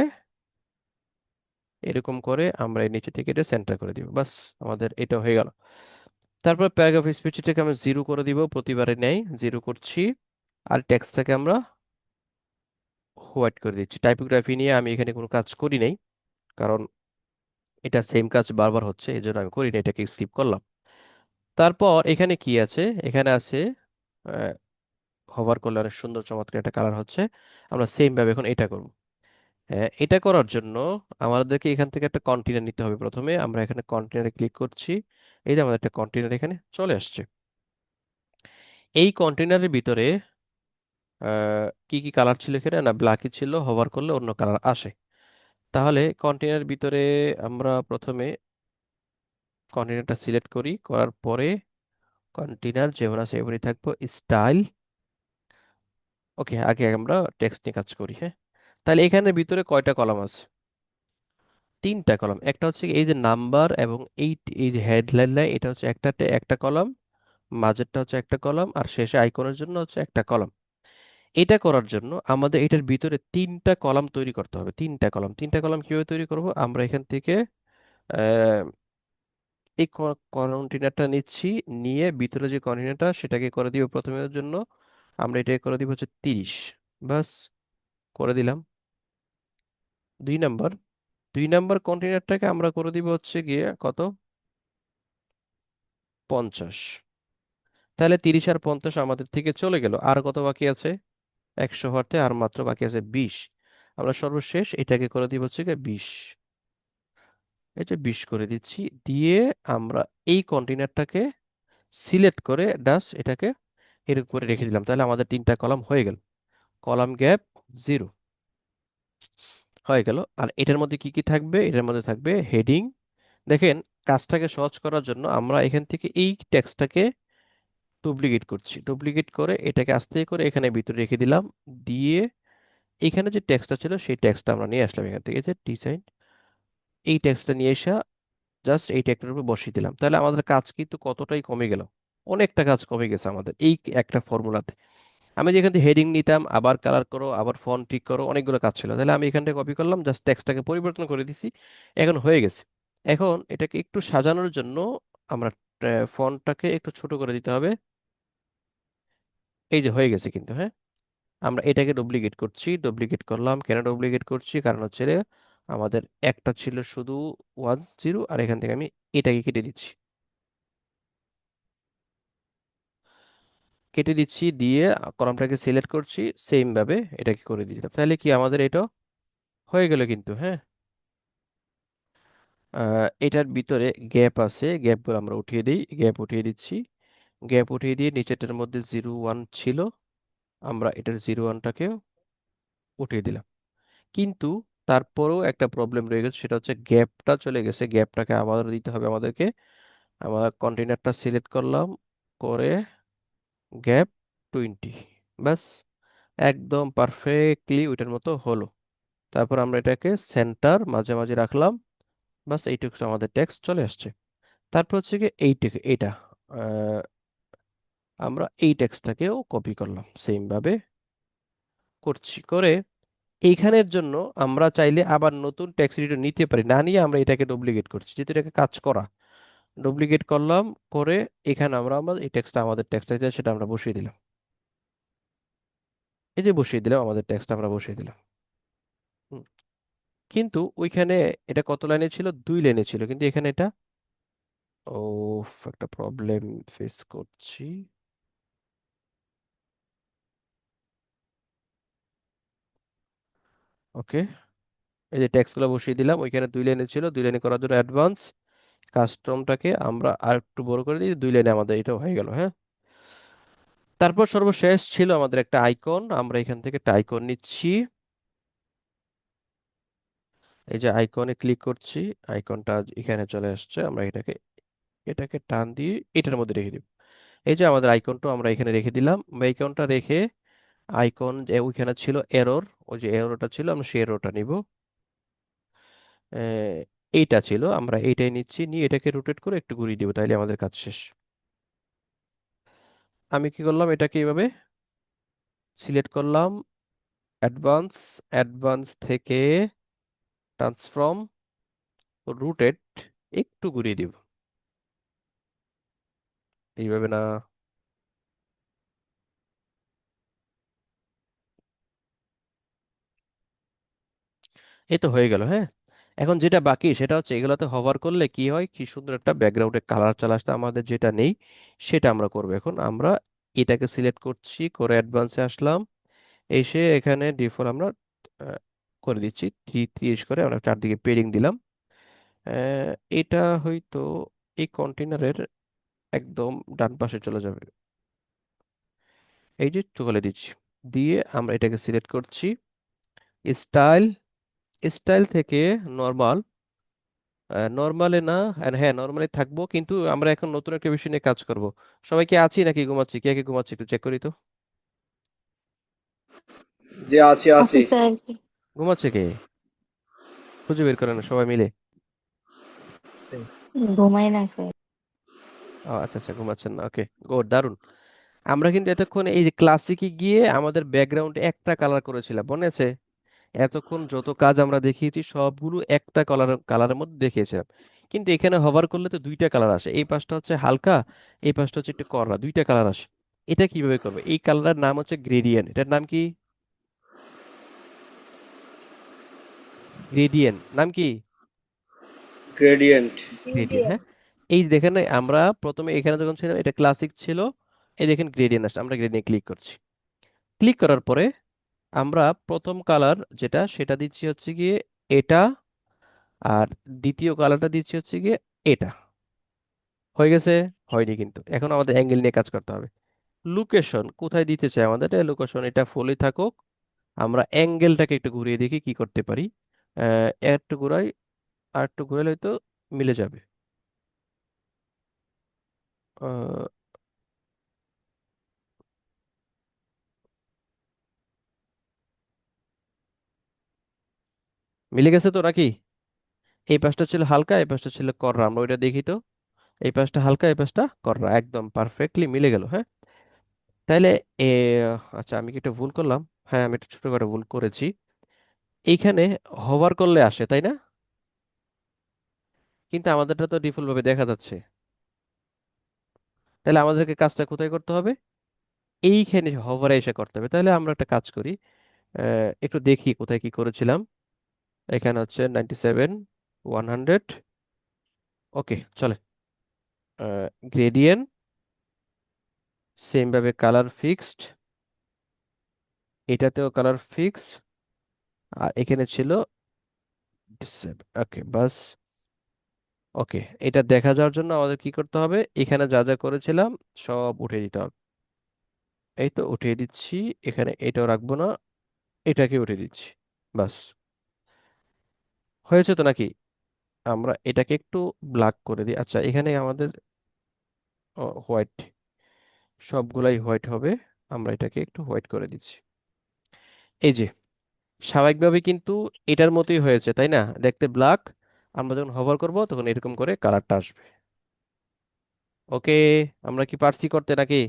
এরকম করে আমরা এই নিচে থেকে এটা সেন্টার করে দিব, বাস আমাদের এটা হয়ে গেল। তারপর প্যারাগ্রাফ স্পেসটাকে আমরা 0 করে দিব, প্রতিবারে নেই 0 করছি, আর টেক্সটটাকে আমরা হোয়াইট করে দিচ্ছি। টাইপোগ্রাফি নিয়ে আমি এখানে কোনো কাজ করি নাই, কারণ এটা সেম কাজ বারবার হচ্ছে, এই জন্য আমি করি না, এটাকে স্কিপ করলাম। তারপর এখানে কি আছে? এখানে আছে হোভার করলে অনেক সুন্দর চমৎকার একটা কালার হচ্ছে। আমরা সেম ভাবে এখন এটা করব। এটা করার জন্য আমাদেরকে এখান থেকে একটা কন্টেনার নিতে হবে। প্রথমে আমরা এখানে কন্টেনারে ক্লিক করছি, এই যে আমাদের একটা কন্টেনার এখানে চলে আসছে। এই কন্টেনারের ভিতরে কি কি কালার ছিল এখানে? না, ব্ল্যাকই ছিল, হোভার করলে অন্য কালার আসে। তাহলে কন্টেনার ভিতরে আমরা প্রথমে কন্টেনারটা সিলেক্ট করি, করার পরে কন্টেনার যেমন আছে এমনই থাকবো, স্টাইল। ওকে, আগে আমরা টেক্সট নিয়ে কাজ করি, হ্যাঁ। তাহলে এখানে ভিতরে কয়টা কলাম আছে? তিনটা কলাম। একটা হচ্ছে এই যে নাম্বার এবং এই যে হেডলাইন, এটা হচ্ছে একটা কলাম, মাঝেরটা হচ্ছে একটা কলাম, আর শেষে আইকনের জন্য হচ্ছে একটা কলাম। এটা করার জন্য আমাদের এটার ভিতরে তিনটা কলাম তৈরি করতে হবে। তিনটা কলাম কিভাবে তৈরি করব? আমরা এখান থেকে আহ, এই কন্টেনারটা নিচ্ছি, নিয়ে ভিতরে যে কন্টেনারটা সেটাকে করে দিব প্রথমের জন্য। আমরা এটাকে করে দিব হচ্ছে 30। বাস, করে দিলাম। 2 নাম্বার, 2 নাম্বার কন্টেনারটাকে আমরা করে দিব হচ্ছে গিয়ে কত? 50। তাহলে 30 আর 50 আমাদের থেকে চলে গেল। আর কত বাকি আছে? 100 হতে আর মাত্র বাকি আছে 20। আমরা সর্বশেষ এটাকে করে দিব হচ্ছে গিয়ে 20। এটা 20 করে দিচ্ছি। দিয়ে আমরা এই কন্টেনারটাকে সিলেক্ট করে এটাকে এর উপরে রেখে দিলাম। তাহলে আমাদের তিনটা কলাম হয়ে গেল। কলাম গ্যাপ 0 হয়ে গেল। আর এটার মধ্যে কি কি থাকবে? এটার মধ্যে থাকবে হেডিং। দেখেন, কাজটাকে সহজ করার জন্য আমরা এখান থেকে এই টেক্সটটাকে ডুপ্লিকেট করছি। ডুপ্লিকেট করে এটাকে আস্তে করে এখানে ভিতরে রেখে দিলাম। দিয়ে এখানে যে টেক্সটটা ছিল সেই টেক্সটটা আমরা নিয়ে আসলাম এখান থেকে, যে ডিজাইন, এই টেক্সটটা নিয়ে এসে জাস্ট এই ট্যাগটার উপর বসিয়ে দিলাম। তাহলে আমাদের কাজ কিন্তু কতটাই কমে গেল, অনেকটা কাজ কমে গেছে আমাদের এই একটা ফর্মুলাতে। আমি যেখান থেকে হেডিং নিতাম, আবার কালার করো, আবার ফন্ট ঠিক করো, অনেকগুলো কাজ ছিল। তাহলে আমি এখান থেকে কপি করলাম, জাস্ট টেক্সটটাকে পরিবর্তন করে দিছি, এখন হয়ে গেছে। এখন এটাকে একটু সাজানোর জন্য আমরা ফন্টটাকে একটু ছোট করে দিতে হবে। এই যে হয়ে গেছে কিন্তু, হ্যাঁ। আমরা এটাকে ডুপ্লিকেট করছি, ডুপ্লিকেট করলাম। কেন ডুপ্লিকেট করছি? কারণ হচ্ছে আমাদের একটা ছিল শুধু 10, আর এখান থেকে আমি এটাকে কেটে দিচ্ছি, কেটে দিচ্ছি। দিয়ে কলামটাকে সিলেক্ট করছি, সেম ভাবে এটাকে করে দিলাম। তাহলে কি আমাদের এটা হয়ে গেল কিন্তু, হ্যাঁ। এটার ভিতরে গ্যাপ আছে, গ্যাপগুলো আমরা উঠিয়ে দিই, গ্যাপ উঠিয়ে দিচ্ছি। গ্যাপ উঠিয়ে দিয়ে নিচেরটার মধ্যে 01 ছিল, আমরা এটার 01টাকেও উঠিয়ে দিলাম। কিন্তু তারপরেও একটা প্রবলেম রয়ে গেছে, সেটা হচ্ছে গ্যাপটা চলে গেছে। গ্যাপটাকে আবার দিতে হবে আমাদেরকে। আমরা কন্টেনারটা সিলেক্ট করলাম, করে গ্যাপ 20। ব্যাস, একদম পারফেক্টলি ওইটার মতো হলো। তারপর আমরা এটাকে সেন্টার মাঝামাঝি রাখলাম। বাস, এইটুকু আমাদের টেক্সট চলে আসছে। তারপর হচ্ছে কি এইটুকু, এটা আহ, আমরা এই টেক্সটটাকেও কপি করলাম, সেম ভাবে করছি। করে এইখানের জন্য আমরা চাইলে আবার নতুন টেক্সট এডিটর নিতে পারি, না নিয়ে আমরা এটাকে ডুপ্লিকেট করছি, যেহেতু এটাকে কাজ করা। ডুপ্লিকেট করলাম, করে এখানে আমরা এই টেক্সটটা, আমাদের টেক্সটটা সেটা আমরা বসিয়ে দিলাম। এই যে বসিয়ে দিলাম, আমাদের টেক্সট আমরা বসিয়ে দিলাম। হুম। কিন্তু ওইখানে এটা কত লাইনে ছিল? 2 লাইনে ছিল, কিন্তু এখানে এটা, ও, একটা প্রবলেম ফেস করছি। ওকে, এই যে টেক্সটগুলো বসিয়ে দিলাম, ওইখানে 2 লাইনে ছিল, 2 লাইনে করার জন্য অ্যাডভান্স কাস্টমটাকে আমরা আর একটু বড় করে দিই, 2 লাইনে আমাদের এটা হয়ে গেল, হ্যাঁ। তারপর সর্বশেষ ছিল আমাদের একটা আইকন। আমরা এখান থেকে একটা আইকন নিচ্ছি, এই যে আইকনে ক্লিক করছি, আইকনটা এখানে চলে আসছে। আমরা এটাকে এটাকে টান দিয়ে এটার মধ্যে রেখে দিব। এই যে আমাদের আইকনটা আমরা এখানে রেখে দিলাম। আইকনটা রেখে আইকন যে ওইখানে ছিল এরর, ওই যে এররটা ছিল, আমরা সেই এররটা নিব। এইটা ছিল, আমরা এইটাই নিচ্ছি, নিয়ে এটাকে রোটেট করে একটু ঘুরিয়ে দিব, তাইলে আমাদের কাজ শেষ। আমি কি করলাম? এটাকে এইভাবে সিলেক্ট করলাম, অ্যাডভান্স, অ্যাডভান্স থেকে ট্রান্সফর্ম, রুটেট, একটু ঘুরিয়ে দিব, এইভাবে না। এই তো হয়ে গেল, হ্যাঁ। এখন যেটা বাকি সেটা হচ্ছে এগুলাতে হভার করলে কি হয়, কি সুন্দর একটা ব্যাকগ্রাউন্ডে কালার চলে আসতে। আমাদের যেটা নেই সেটা আমরা করব। এখন আমরা এটাকে সিলেক্ট করছি, করে অ্যাডভান্সে আসলাম, এসে এখানে ডিফল্ট আমরা আহ, করে দিচ্ছি 30 করে, আমরা চারদিকে পেডিং দিলাম। আহ, এটা হয়তো এই কন্টেনারের একদম ডান পাশে চলে যাবে, এই যে চলে দিচ্ছি। দিয়ে আমরা এটাকে সিলেক্ট করছি। স্টাইল, স্টাইল থেকে নর্মাল, নর্মালে না, হ্যাঁ নর্মালে থাকবো, কিন্তু আমরা এখন নতুন একটা বিষয় নিয়ে কাজ করব। সবাই কি আছি নাকি ঘুমাচ্ছি? কে কে ঘুমাচ্ছি একটু চেক করি তো। জি আছি আচ্ছা আছি। স্যার। ঘুমাচ্ছে কে? খুঁজে বের করেন না সবাই মিলে। ঘুমাই না স্যার। ও আচ্ছা আচ্ছা, ঘুমাচ্ছেন না, ওকে গুড, দারুন। আমরা কিন্তু এতক্ষণ এই যে ক্লাসিকে গিয়ে আমাদের ব্যাকগ্রাউন্ডে একটা কালার করেছিলাম, মনে আছে? এতক্ষণ যত কাজ আমরা দেখিয়েছি সবগুলো একটা কালারের মধ্যে দেখিয়েছিলাম, কিন্তু এখানে হভার করলে তো দুইটা কালার আসে, এই পাশটা হচ্ছে হালকা, এই পাশটা হচ্ছে একটু কড়া, দুইটা কালার আসে। এটা কিভাবে করবে? এই কালারের নাম হচ্ছে গ্রেডিয়েন্ট। এটার নাম কি? গ্রেডিয়েন্ট নাম কি? গ্রেডিয়েন্ট। গ্রেডিয়েন্ট, হ্যাঁ। এই দেখেন আমরা প্রথমে এখানে যখন ছিলাম এটা ক্লাসিক ছিল, এই দেখেন গ্রেডিয়েন্ট আসছে, আমরা গ্রেডিয়েন্ট ক্লিক করছি। ক্লিক করার পরে আমরা প্রথম কালার যেটা সেটা দিচ্ছি হচ্ছে গিয়ে এটা, আর দ্বিতীয় কালারটা দিচ্ছি হচ্ছে গিয়ে এটা। হয়ে গেছে? হয়নি, কিন্তু এখন আমাদের অ্যাঙ্গেল নিয়ে কাজ করতে হবে। লোকেশন কোথায় দিতে চাই আমাদের? লোকেশন এটা ফুলই থাকুক, আমরা অ্যাঙ্গেলটাকে একটু ঘুরিয়ে দেখি কি করতে পারি। একটু ঘুরাই, আর একটু ঘুরালে হয়তো মিলে যাবে। আহ, মিলে গেছে তো নাকি? এই পাশটা ছিল হালকা, এই পাশটা ছিল কররা, আমরা ওইটা দেখি তো। এই পাশটা হালকা, এই পাশটা কররা, একদম পারফেক্টলি মিলে গেল, হ্যাঁ। তাইলে এ, আচ্ছা আমি কি একটা ভুল করলাম? হ্যাঁ আমি একটা ছোটখাটো ভুল করেছি। এইখানে হোভার করলে আসে, তাই না? কিন্তু আমাদেরটা তো ডিফল্ট ভাবে দেখা যাচ্ছে। তাহলে আমাদেরকে কাজটা কোথায় করতে হবে? এইখানে হোভারে এসে করতে হবে। তাহলে আমরা একটা কাজ করি, একটু দেখি কোথায় কি করেছিলাম। এখানে হচ্ছে 97, 100, ওকে চলে। গ্রেডিয়েন্ট, সেম ভাবে কালার ফিক্সড, এটাতেও কালার ফিক্স, আর এখানে ছিল ওকে বাস। ওকে, এটা দেখা যাওয়ার জন্য আমাদের কি করতে হবে? এখানে যা যা করেছিলাম সব উঠিয়ে দিতে হবে। এই তো উঠিয়ে দিচ্ছি, এখানে এটাও রাখবো না, এটাকে উঠিয়ে দিচ্ছি, বাস। হয়েছে তো নাকি? আমরা এটাকে একটু ব্ল্যাক করে দিই। আচ্ছা এখানে আমাদের হোয়াইট, সবগুলাই হোয়াইট হবে, আমরা এটাকে একটু হোয়াইট করে দিচ্ছি। এই যে স্বাভাবিকভাবে কিন্তু এটার মতোই হয়েছে, তাই না? দেখতে ব্ল্যাক, আমরা যখন হোভার করব তখন এরকম করে কালারটা আসবে। ওকে, আমরা কি পারছি করতে নাকি?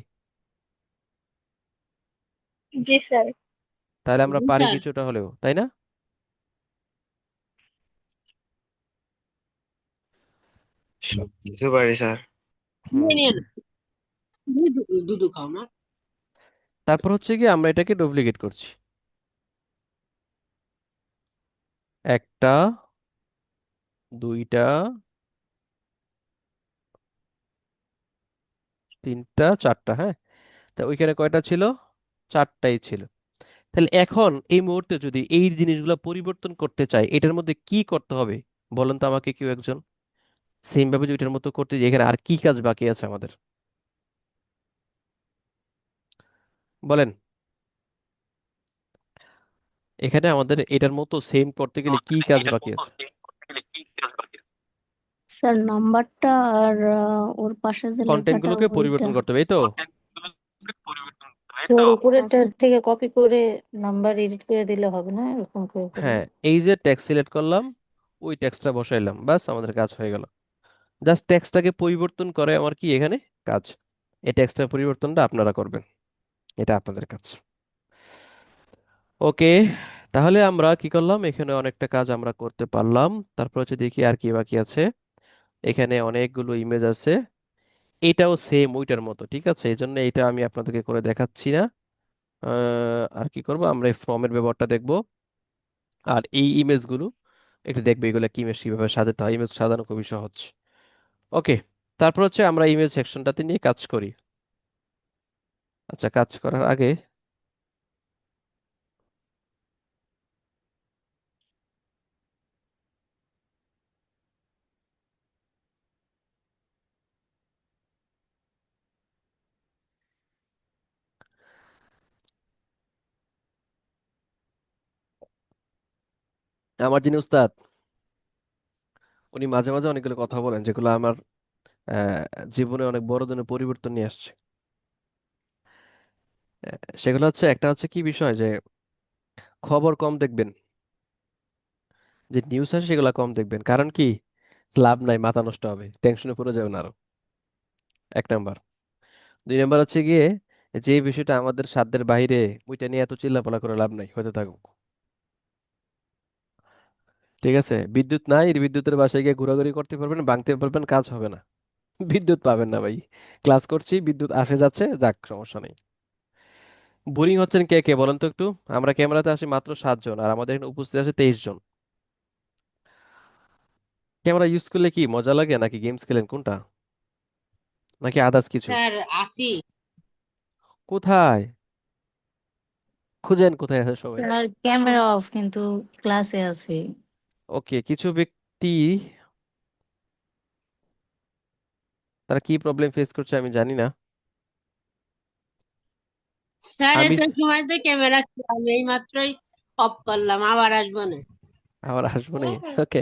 জি স্যার। তাহলে আমরা জি পারি স্যার। কিছুটা হলেও, তাই না? সব কিছু পারি স্যার। হুম। নিয়ে নিয়ে নাও। দুধ দুধ খাও না। তারপর হচ্ছে কি আমরা এটাকে ডুপ্লিকেট করছি। একটা, দুইটা, তিনটা, চারটা, হ্যাঁ। তা ওইখানে কয়টা ছিল? চারটাই ছিল। তাহলে এখন এই মুহূর্তে যদি এই জিনিসগুলো পরিবর্তন করতে চাই, এটার মধ্যে কি করতে হবে বলেন তো আমাকে কেউ একজন। সেম ভাবে যদি এটার মতো করতে যাই, এখানে আর কি কাজ বাকি আছে আমাদের বলেন? এখানে আমাদের এটার মতো সেম করতে গেলে কি কাজ বাকি আছে? স্যার নাম্বারটা আর ওর পাশে যে কন্টেন্ট লেখাটা গুলোকে ওইটা। পরিবর্তন করতে হবে, এই তো। তোর হ্যাঁ উপরেরটা স্যার। থেকে কপি করে নাম্বার এডিট করে দিলে হবে না এরকম করে করে হ্যাঁ, এই যে টেক্সট সিলেক্ট করলাম, ওই টেক্সটটা বসাইলাম, বাস আমাদের কাজ হয়ে গেল। জাস্ট টেক্সটটাকে পরিবর্তন করে আমার কি এখানে কাজ। এই টেক্সটের পরিবর্তনটা আপনারা করবেন, এটা আপনাদের কাজ। ওকে, তাহলে আমরা কি করলাম? এখানে অনেকটা কাজ আমরা করতে পারলাম। তারপর হচ্ছে দেখি আর কি বাকি আছে। এখানে অনেকগুলো ইমেজ আছে, এটাও সেম ওইটার মতো, ঠিক আছে, এই জন্য এটা আমি আপনাদেরকে করে দেখাচ্ছি না। আর কি করব? আমরা এই ফর্মের ব্যবহারটা দেখব, আর এই ইমেজগুলো একটু দেখবে, এগুলো কি ইমেজ কিভাবে সাজাতে হয়। ইমেজ সাজানো খুবই সহজ। ওকে, তারপর হচ্ছে আমরা ইমেজ সেকশনটাতে নিয়ে কাজ করি। আচ্ছা, কাজ করার আগে আমার যিনি উস্তাদ, উনি মাঝে মাঝে অনেকগুলো কথা বলেন যেগুলো আমার আহ, জীবনে অনেক বড় ধরনের পরিবর্তন নিয়ে আসছে। সেগুলো হচ্ছে, একটা হচ্ছে কি বিষয় যে খবর কম দেখবেন, যে নিউজ আছে সেগুলো কম দেখবেন। কারণ কি, লাভ নাই, মাথা নষ্ট হবে, টেনশনে পড়ে যাবেন আরো। এক নাম্বার। দুই নাম্বার হচ্ছে গিয়ে, যে বিষয়টা আমাদের সাধ্যের বাইরে, ওইটা নিয়ে এত চিল্লাপালা করে লাভ নাই, হতে থাকুক। ঠিক আছে, বিদ্যুৎ নাই, বিদ্যুতের বাসায় গিয়ে ঘোরাঘুরি করতে পারবেন, ভাঙতে পারবেন, কাজ হবে না। বিদ্যুৎ পাবেন না ভাই। ক্লাস করছি, বিদ্যুৎ আসে যাচ্ছে, যাক সমস্যা নেই। বোরিং হচ্ছেন কে কে বলেন তো একটু? আমরা ক্যামেরাতে আসি মাত্র 7 জন, আর আমাদের এখানে উপস্থিত আছে 23 জন। ক্যামেরা ইউজ করলে কি মজা লাগে, নাকি গেমস খেলেন, কোনটা, নাকি আদার্স কিছু? স্যার আসি। কোথায় খুঁজেন, কোথায় আছে সবাই? আর ক্যামেরা অফ কিন্তু ক্লাসে আছি। ওকে, কিছু ব্যক্তি, তারা কি প্রবলেম ফেস করছে আমি জানি না। স্যার আমি এত সময় তো ক্যামেরা ছিল, আমি এই মাত্রই অফ করলাম, আবার আসবো না। আবার আসবো না। ওকে,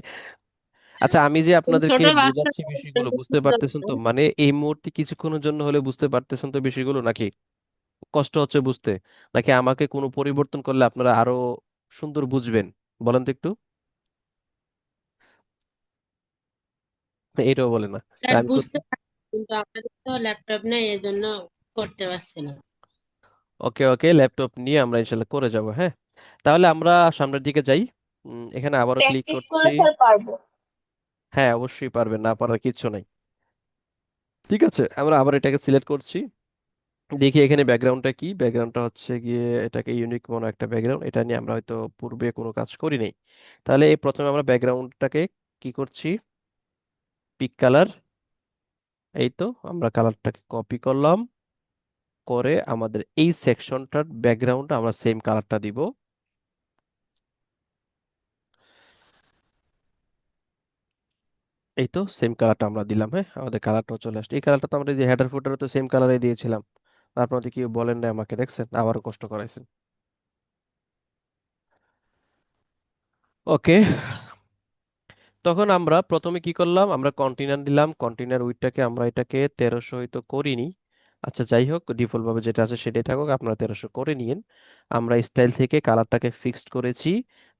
আচ্ছা, আমি যে আপনাদেরকে ছোট বাচ্চা বোঝাচ্ছি বিষয়গুলো বুঝতে পারতেছেন তো? মানে এই মুহূর্তে কিছুক্ষণের জন্য হলে বুঝতে পারতেছেন তো বিষয়গুলো, নাকি কষ্ট হচ্ছে বুঝতে, নাকি আমাকে কোনো পরিবর্তন করলে আপনারা আরো সুন্দর বুঝবেন? বলেন তো একটু। এইটাও বলে না। তা স্যার আমি বুঝতে পারছি, কিন্তু আমাদের তো ল্যাপটপ নেই, এই জন্য করতে পারছি না। ওকে ওকে, ল্যাপটপ নিয়ে আমরা ইনশাল্লাহ করে যাব, হ্যাঁ। তাহলে আমরা সামনের দিকে যাই। এখানে আবারও ক্লিক প্র্যাকটিস করছি। করলে স্যার পারবো। হ্যাঁ, অবশ্যই পারবেন, না পারার কিচ্ছু নাই। ঠিক আছে, আমরা আবার এটাকে সিলেক্ট করছি। দেখি এখানে ব্যাকগ্রাউন্ডটা কি। ব্যাকগ্রাউন্ডটা হচ্ছে গিয়ে, এটাকে ইউনিক মনে একটা ব্যাকগ্রাউন্ড, এটা নিয়ে আমরা হয়তো পূর্বে কোনো কাজ করি নাই। তাহলে এই প্রথমে আমরা ব্যাকগ্রাউন্ডটাকে কি করছি, পিক কালার। এই তো, আমরা কালারটাকে কপি করলাম, করে আমাদের এই সেকশনটার ব্যাকগ্রাউন্ডে আমরা সেম কালারটা দিব। এই তো সেম কালারটা আমরা দিলাম, হ্যাঁ, আমাদের কালারটাও চলে আসছে। এই কালারটা তো আমরা এই যে হেডার ফুটারে তো সেম কালারে দিয়েছিলাম। তারপর তো কি বলেন না আমাকে, দেখছেন, আবারও কষ্ট করাইছেন। ওকে, তখন আমরা প্রথমে কি করলাম, আমরা কন্টেনার নিলাম, কন্টেনার উইডটাকে আমরা এটাকে 1300 হয়তো করিনি। আচ্ছা যাই হোক, ডিফল্ট ভাবে যেটা আছে সেটাই থাকুক, আপনারা 1300 করে নিন। আমরা স্টাইল থেকে কালারটাকে ফিক্সড করেছি।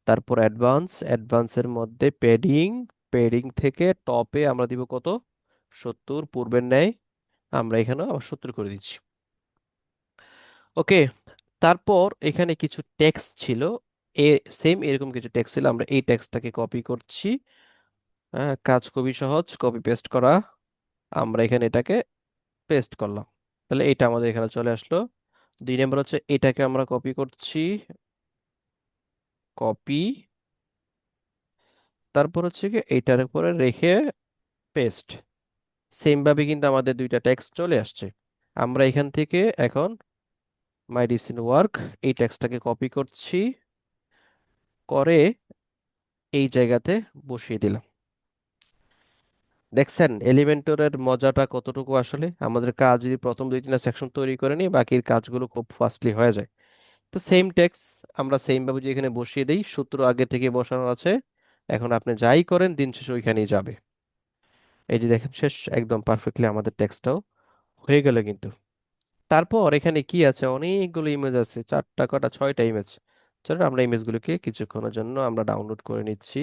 তারপর অ্যাডভান্সের মধ্যে প্যাডিং, প্যাডিং থেকে টপে আমরা দিব কত, 70, পূর্বের ন্যায়। আমরা এখানে আবার 70 করে দিচ্ছি। ওকে, তারপর এখানে কিছু টেক্সট ছিল, এ সেম এরকম কিছু টেক্সট ছিল, আমরা এই টেক্সটটাকে কপি করছি। হ্যাঁ, কাজ খুবই সহজ, কপি পেস্ট করা। আমরা এখানে এটাকে পেস্ট করলাম, তাহলে এটা আমাদের এখানে চলে আসলো। দুই নম্বর হচ্ছে এটাকে আমরা কপি করছি, কপি, তারপর হচ্ছে কি এইটার উপরে রেখে পেস্ট। সেম ভাবে কিন্তু আমাদের দুইটা টেক্সট চলে আসছে। আমরা এখান থেকে এখন মাই রিসেন্ট ওয়ার্ক, এই টেক্সটটাকে কপি করছি, করে এই জায়গাতে বসিয়ে দিলাম। দেখছেন এলিমেন্টরের মজাটা কতটুকু? আসলে আমাদের কাজ যদি প্রথম 2-3টা সেকশন তৈরি করে নিই, বাকির কাজগুলো খুব ফাস্টলি হয়ে যায়। তো সেম টেক্সট আমরা সেম ভাবে যে এখানে বসিয়ে দেই, সূত্র আগে থেকে বসানো আছে। এখন আপনি যাই করেন, দিন শেষে ওইখানেই যাবে। এই যে দেখেন, শেষ একদম পারফেক্টলি আমাদের টেক্সটটাও হয়ে গেল কিন্তু। তারপর এখানে কি আছে, অনেকগুলো ইমেজ আছে, 4টা কটা 6টা ইমেজ। চলো আমরা ইমেজগুলোকে কিছুক্ষণের জন্য আমরা ডাউনলোড করে নিচ্ছি।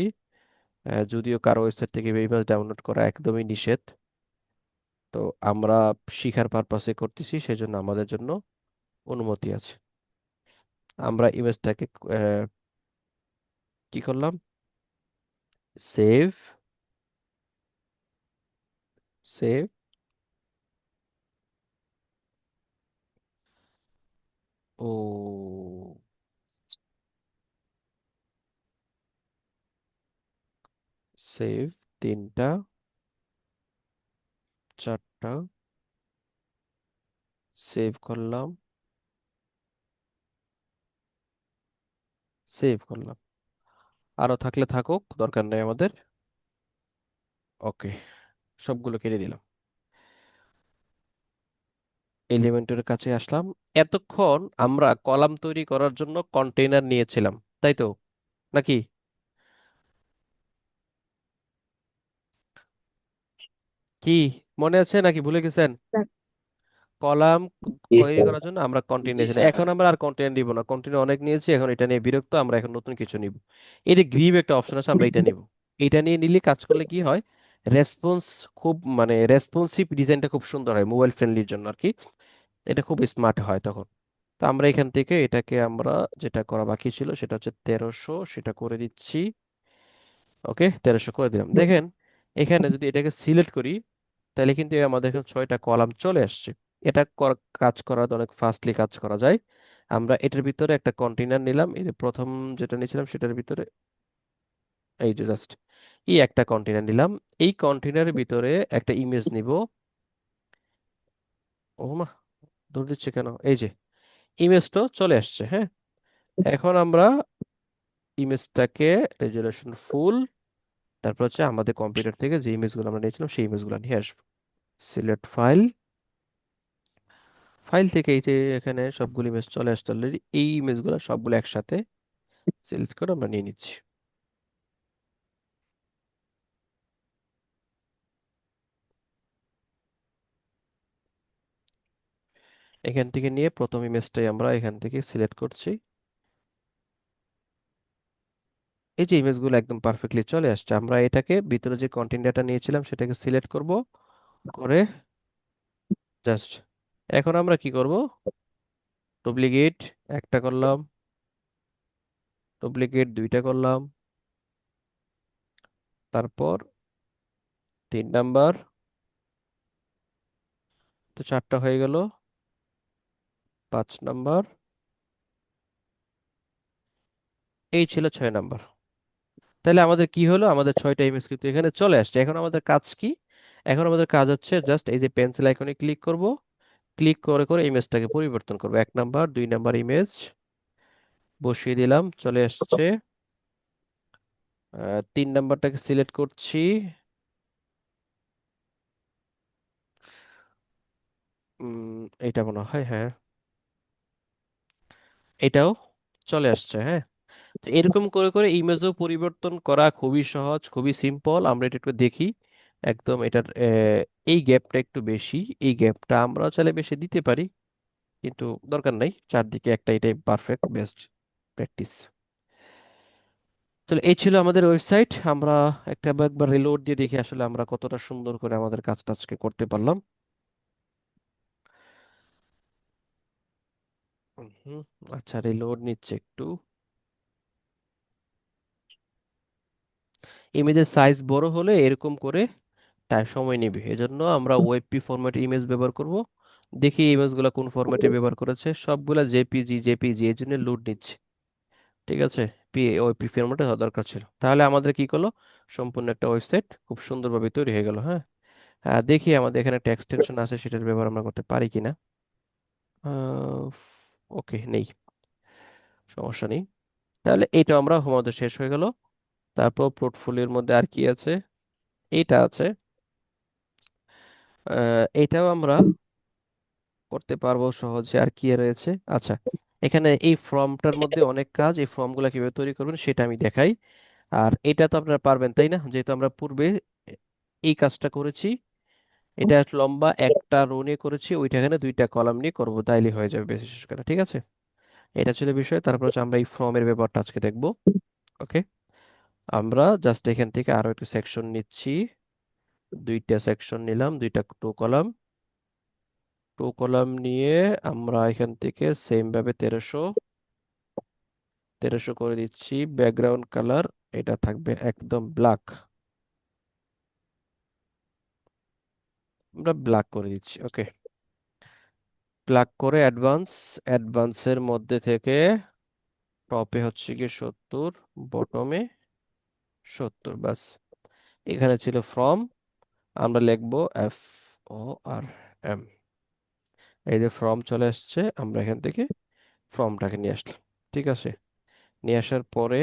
যদিও কারো ওয়েবসাইট থেকে ইমেজ ডাউনলোড করা একদমই নিষেধ, তো আমরা শিখার পারপাসে করতেছি, সেজন্য আমাদের জন্য অনুমতি আছে। আমরা ইমেজটাকে কি করলাম, সেভ, সেভ, ও সেভ, 3টা 4টা সেভ করলাম, সেভ করলাম। আরো থাকলে থাকুক, দরকার নেই আমাদের। ওকে, সবগুলো কেটে দিলাম। এলিমেন্টের কাছে আসলাম। এতক্ষণ আমরা কলাম তৈরি করার জন্য কন্টেইনার নিয়েছিলাম, তাই তো, নাকি? কি মনে আছে নাকি ভুলে গেছেন? স্যার। কলাম জি করে স্যার। করার জন্য আমরা কন্টিনিউ জি নিয়েছি স্যার। এখন আমরা আর কন্টিনিউ নিব না, কন্টিনিউ অনেক নিয়েছি, এখন এটা নিয়ে বিরক্ত, আমরা এখন নতুন কিছু নিব। এই যে গ্রিভ একটা অপশন আছে, আমরা এটা নিব। এটা নিয়ে নিলে কাজ করলে কি হয়, রেসপন্স খুব মানে রেসপন্সিভ ডিজাইনটা খুব সুন্দর হয় মোবাইল ফ্রেন্ডলির জন্য আর কি। এটা খুব স্মার্ট হয় তখন। তো আমরা এখান থেকে এটাকে আমরা যেটা করা বাকি ছিল সেটা হচ্ছে 1300, সেটা করে দিচ্ছি। ওকে, 1300 করে দিলাম। দেখেন এখানে যদি এটাকে সিলেক্ট করি তাহলে কিন্তু আমাদের এখানে 6টা কলাম চলে আসছে। এটা কাজ করা অনেক ফাস্টলি কাজ করা যায়। আমরা এটার ভিতরে একটা কন্টেইনার নিলাম, এই যে প্রথম যেটা নিয়েছিলাম সেটার ভিতরে এই যে জাস্ট এই একটা কন্টেইনার নিলাম। এই কন্টেইনারের ভিতরে একটা ইমেজ নিব। ও মা, দূর দিচ্ছে কেন, এই যে ইমেজটা চলে আসছে। হ্যাঁ, এখন আমরা ইমেজটাকে রেজলিউশন ফুল, তারপর হচ্ছে আমাদের কম্পিউটার থেকে যে ইমেজগুলো আমরা নিয়েছিলাম সেই ইমেজগুলো নিয়ে আসবো। সিলেক্ট ফাইল, ফাইল থেকে এই যে এখানে সবগুলো ইমেজ চলে আসছে অলরেডি, এই ইমেজগুলো সবগুলো একসাথে সিলেক্ট করে আমরা নিয়ে নিচ্ছি। এখান থেকে নিয়ে প্রথম ইমেজটাই আমরা এখান থেকে সিলেক্ট করছি। এই যে ইমেজগুলো একদম পারফেক্টলি চলে আসছে। আমরা এটাকে ভিতরে যে কন্টেন্ট ডাটা নিয়েছিলাম সেটাকে সিলেক্ট করব, করে জাস্ট এখন আমরা কি করব, ডুপ্লিকেট একটা করলাম, ডুপ্লিকেট দুইটা করলাম, তারপর 3 নাম্বার, তো 4টা হয়ে গেল, 5 নাম্বার, এই ছিল 6 নাম্বার। তাহলে আমাদের কি হলো, আমাদের 6টা ইমেজ কিন্তু এখানে চলে আসছে। এখন আমাদের কাজ কি, এখন আমাদের কাজ হচ্ছে জাস্ট এই যে পেন্সিল আইকনে ক্লিক করব, ক্লিক করে করে ইমেজটাকে পরিবর্তন করব। 1 নাম্বার 2 নাম্বার ইমেজ বসিয়ে দিলাম, চলে আসছে। 3 নাম্বারটাকে সিলেক্ট করছি। এটা মনে হয়, হ্যাঁ এটাও চলে আসছে। হ্যাঁ, তো এরকম করে করে ইমেজও পরিবর্তন করা খুবই সহজ, খুবই সিম্পল। আমরা এটা একটু দেখি। একদম এটার এই গ্যাপটা একটু বেশি, এই গ্যাপটা আমরা চাইলে বেশি দিতে পারি, কিন্তু দরকার নাই, চারদিকে একটা, এটাই পারফেক্ট বেস্ট প্র্যাকটিস। তাহলে এই ছিল আমাদের ওয়েবসাইট। আমরা একবার রিলোড দিয়ে দেখি আসলে আমরা কতটা সুন্দর করে আমাদের কাজটা আজকে করতে পারলাম। হুম, আচ্ছা রিলোড নিচ্ছে একটু। ইমেজের সাইজ বড় হলে এরকম করে সময় নেবে, এজন্য আমরা ওয়েবপি ফরম্যাট ইমেজ ব্যবহার করব। দেখি ইমেজগুলো কোন ফরম্যাটে ব্যবহার করেছে, সবগুলা জেপিজি জেপিজি, এই জন্য লোড নিচ্ছে। ঠিক আছে, ওয়েবপি ফরম্যাটে হওয়া দরকার ছিল। তাহলে আমাদের কি করলো, সম্পূর্ণ একটা ওয়েবসাইট খুব সুন্দরভাবে তৈরি হয়ে গেল। হ্যাঁ, দেখি আমাদের এখানে একটা এক্সটেনশন আছে, সেটার ব্যবহার আমরা করতে পারি কিনা। ওকে, নেই, সমস্যা নেই। তাহলে এটা আমরা আমাদের শেষ হয়ে গেল। তারপর পোর্টফোলিওর মধ্যে আর কি আছে, এইটা আছে। এটাও আমরা করতে পারবো সহজে। আর কি রয়েছে, আচ্ছা এখানে এই ফর্মটার মধ্যে অনেক কাজ, এই ফর্মগুলো কিভাবে তৈরি করবেন সেটা আমি দেখাই। আর এটা তো আপনারা পারবেন তাই না, যেহেতু আমরা পূর্বে এই কাজটা করেছি। এটা লম্বা একটা রো নিয়ে করেছি, ওইটা এখানে 2টা কলাম নিয়ে করবো, তাইলে হয়ে যাবে বিশেষ করে। ঠিক আছে, এটা ছিল বিষয়। তারপর হচ্ছে আমরা এই ফর্মের ব্যাপারটা আজকে দেখব। ওকে, আমরা জাস্ট এখান থেকে আরো একটা সেকশন নিচ্ছি, 2টা সেকশন নিলাম, 2টা টু কলাম, নিয়ে আমরা এখান থেকে সেম ভাবে 1300 করে দিচ্ছি। ব্যাকগ্রাউন্ড কালার এটা থাকবে একদম ব্ল্যাক, আমরা ব্ল্যাক করে দিচ্ছি। ওকে, ব্ল্যাক করে অ্যাডভান্সের মধ্যে থেকে টপে হচ্ছে কি 70, বটমে 70, বাস। এখানে ছিল ফ্রম, আমরা লিখবো FORM। এই যে ফর্ম চলে আসছে, আমরা এখান থেকে ফর্মটাকে নিয়ে আসলাম। ঠিক আছে, নিয়ে আসার পরে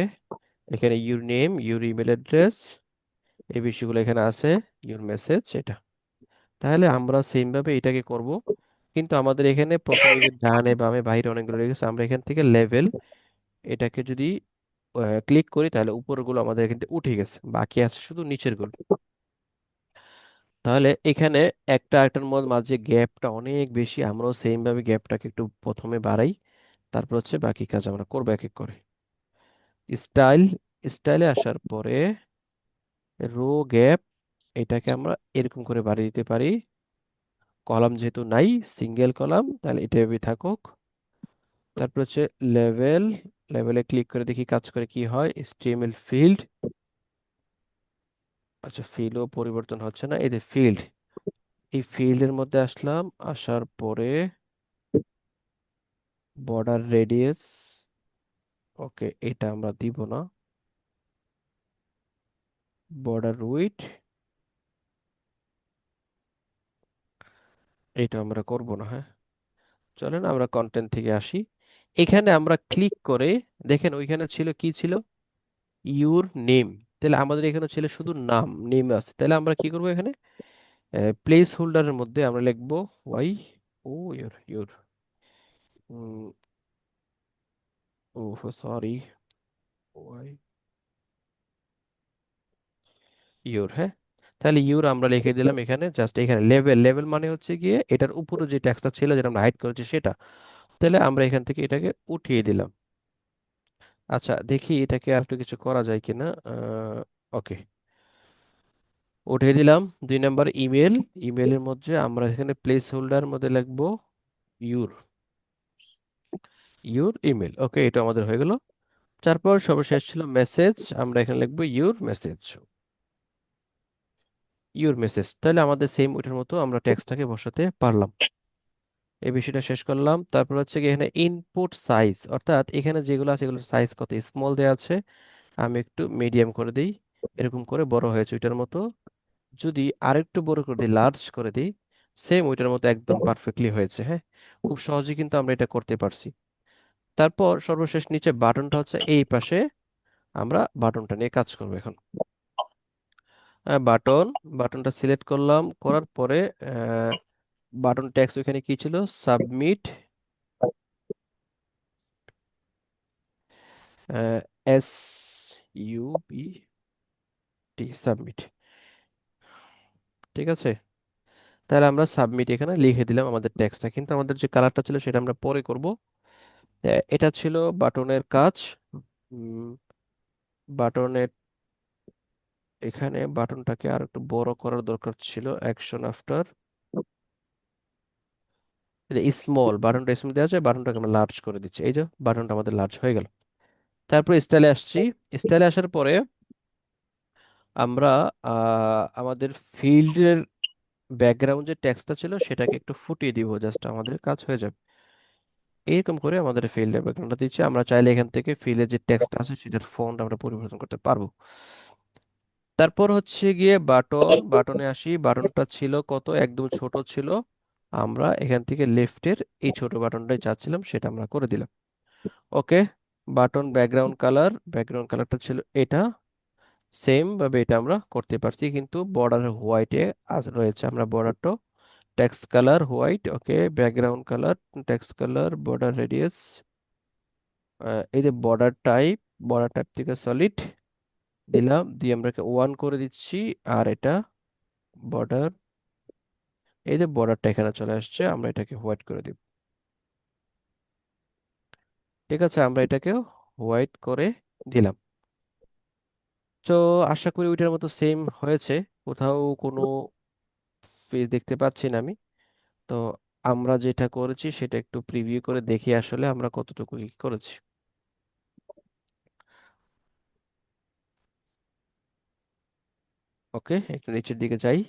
এখানে your name, your email address, এই বিষয়গুলো এখানে আছে, ইউর মেসেজ এটা। তাহলে আমরা সেম ভাবে এটাকে করব, কিন্তু আমাদের এখানে প্রথমে যে ডানে বামে বাইরে অনেকগুলো রেখেছে, আমরা এখান থেকে লেভেল এটাকে যদি ক্লিক করি তাহলে উপরগুলো আমাদের এখান থেকে উঠে গেছে, বাকি আছে শুধু নিচের গুলো। তাহলে এখানে একটা একটার মধ্যে মাঝে গ্যাপটা অনেক বেশি, আমরাও সেম ভাবে গ্যাপটাকে একটু প্রথমে বাড়াই, তারপর হচ্ছে বাকি কাজ আমরা করবো এক এক করে। স্টাইল, স্টাইলে আসার পরে রো গ্যাপ, এটাকে আমরা এরকম করে বাড়িয়ে দিতে পারি। কলাম যেহেতু নাই, সিঙ্গেল কলাম, তাহলে এটা এভাবে থাকুক। তারপর হচ্ছে লেভেল, লেভেলে ক্লিক করে দেখি কাজ করে কি হয়। HTML ফিল্ড, আচ্ছা ফিল্ডও পরিবর্তন হচ্ছে না, এই যে ফিল্ড, এই ফিল্ডের মধ্যে আসলাম, আসার পরে বর্ডার রেডিয়াস, ওকে এটা আমরা দিব না। বর্ডার উইডথ, এটা আমরা করব না, হ্যাঁ। চলেন আমরা কন্টেন্ট থেকে আসি। এখানে আমরা ক্লিক করে দেখেন ওইখানে ছিল কি ছিল, ইউর নেম। তাহলে আমাদের এখানে ছিল শুধু নাম, নেম আছে। তাহলে আমরা কি করব এখানে, প্লেস হোল্ডারের মধ্যে আমরা লিখবো Y, O your, your, oh sorry, Y your, হ্যাঁ। তাহলে ইউর আমরা লিখে দিলাম এখানে, জাস্ট এখানে লেভেল, লেভেল মানে হচ্ছে গিয়ে এটার উপরে যে টেক্সটটা ছিল যেটা আমরা হাইড করেছি সেটা। তাহলে আমরা এখান থেকে এটাকে উঠিয়ে দিলাম। আচ্ছা দেখি এটাকে আর একটু কিছু করা যায় কিনা। ওকে, উঠিয়ে দিলাম। 2 নাম্বার ইমেল, ইমেলের মধ্যে আমরা এখানে প্লেস হোল্ডার মধ্যে লিখবো ইউর, ইউর ইমেল, ওকে এটা আমাদের হয়ে গেল। তারপর সর্বশেষ ছিল মেসেজ, আমরা এখানে লিখবো ইউর মেসেজ, ইউর মেসেজ। তাহলে আমাদের সেম ওইটার মতো আমরা টেক্সটটাকে বসাতে পারলাম। এই বিষয়টা শেষ করলাম। তারপর হচ্ছে কি এখানে ইনপুট সাইজ, অর্থাৎ এখানে যেগুলো আছে এগুলোর সাইজ কত, স্মল দেওয়া আছে, আমি একটু মিডিয়াম করে দিই, এরকম করে বড় হয়েছে ওইটার মতো। যদি আরেকটু বড় করে দিই, লার্জ করে দিই, সেম ওইটার মতো একদম পারফেক্টলি হয়েছে, হ্যাঁ। খুব সহজে কিন্তু আমরা এটা করতে পারছি। তারপর সর্বশেষ নিচে বাটনটা হচ্ছে এই পাশে, আমরা বাটনটা নিয়ে কাজ করবো এখন। বাটন, বাটনটা সিলেক্ট করলাম, করার পরে বাটন ট্যাক্স ওইখানে কি ছিল, সাবমিট, SUBT, সাবমিট, ঠিক আছে। তাহলে আমরা সাবমিট এখানে লিখে দিলাম আমাদের টেক্সটটা, কিন্তু আমাদের যে কালারটা ছিল সেটা আমরা পরে করব। এটা ছিল বাটনের কাজ। বাটনের এখানে বাটনটাকে আর একটু বড় করার দরকার ছিল, অ্যাকশন আফটার স্মল, বাটনটা স্মল দেওয়া যায়, বাটনটাকে আমরা লার্জ করে দিচ্ছি, এই যে বাটনটা আমাদের লার্জ হয়ে গেল। তারপর স্টাইলে আসছি। স্টাইলে আসার পরে আমরা আমাদের ফিল্ডের ব্যাকগ্রাউন্ড যে টেক্সটটা ছিল সেটাকে একটু ফুটিয়ে দিব, জাস্ট আমাদের কাজ হয়ে যাবে। এরকম করে আমাদের ফিল্ডের ব্যাকগ্রাউন্ডটা দিচ্ছি। আমরা চাইলে এখান থেকে ফিল্ডের যে টেক্সট আছে সেটার ফন্ট আমরা পরিবর্তন করতে পারবো। তারপর হচ্ছে গিয়ে বাটন, বাটনে আসি। বাটনটা ছিল কত, একদম ছোট ছিল, আমরা এখান থেকে লেফটের এই ছোট বাটনটাই চাচ্ছিলাম সেটা আমরা করে দিলাম। ওকে, বাটন ব্যাকগ্রাউন্ড কালার, ব্যাকগ্রাউন্ড কালারটা ছিল এটা, সেম ভাবে এটা আমরা করতে পারছি, কিন্তু বর্ডার হোয়াইটে রয়েছে, আমরা বর্ডারটা টেক্সট কালার হোয়াইট, ওকে background colour text colour, border radius, এই যে বর্ডার টাইপ, বর্ডার টাইপ থেকে সলিড দিলাম, দিয়ে আমরা 1 করে দিচ্ছি। আর এটা বর্ডার, এই যে বর্ডারটা এখানে চলে আসছে, আমরা এটাকে হোয়াইট করে দিব। ঠিক আছে, আমরা এটাকে হোয়াইট করে দিলাম। তো আশা করি ওইটার মতো সেম হয়েছে, কোথাও কোনো ফেজ দেখতে পাচ্ছি না আমি। তো আমরা যেটা করেছি সেটা একটু প্রিভিউ করে দেখি আসলে আমরা কতটুকু কি করেছি। ওকে, একটু নিচের দিকে যাই।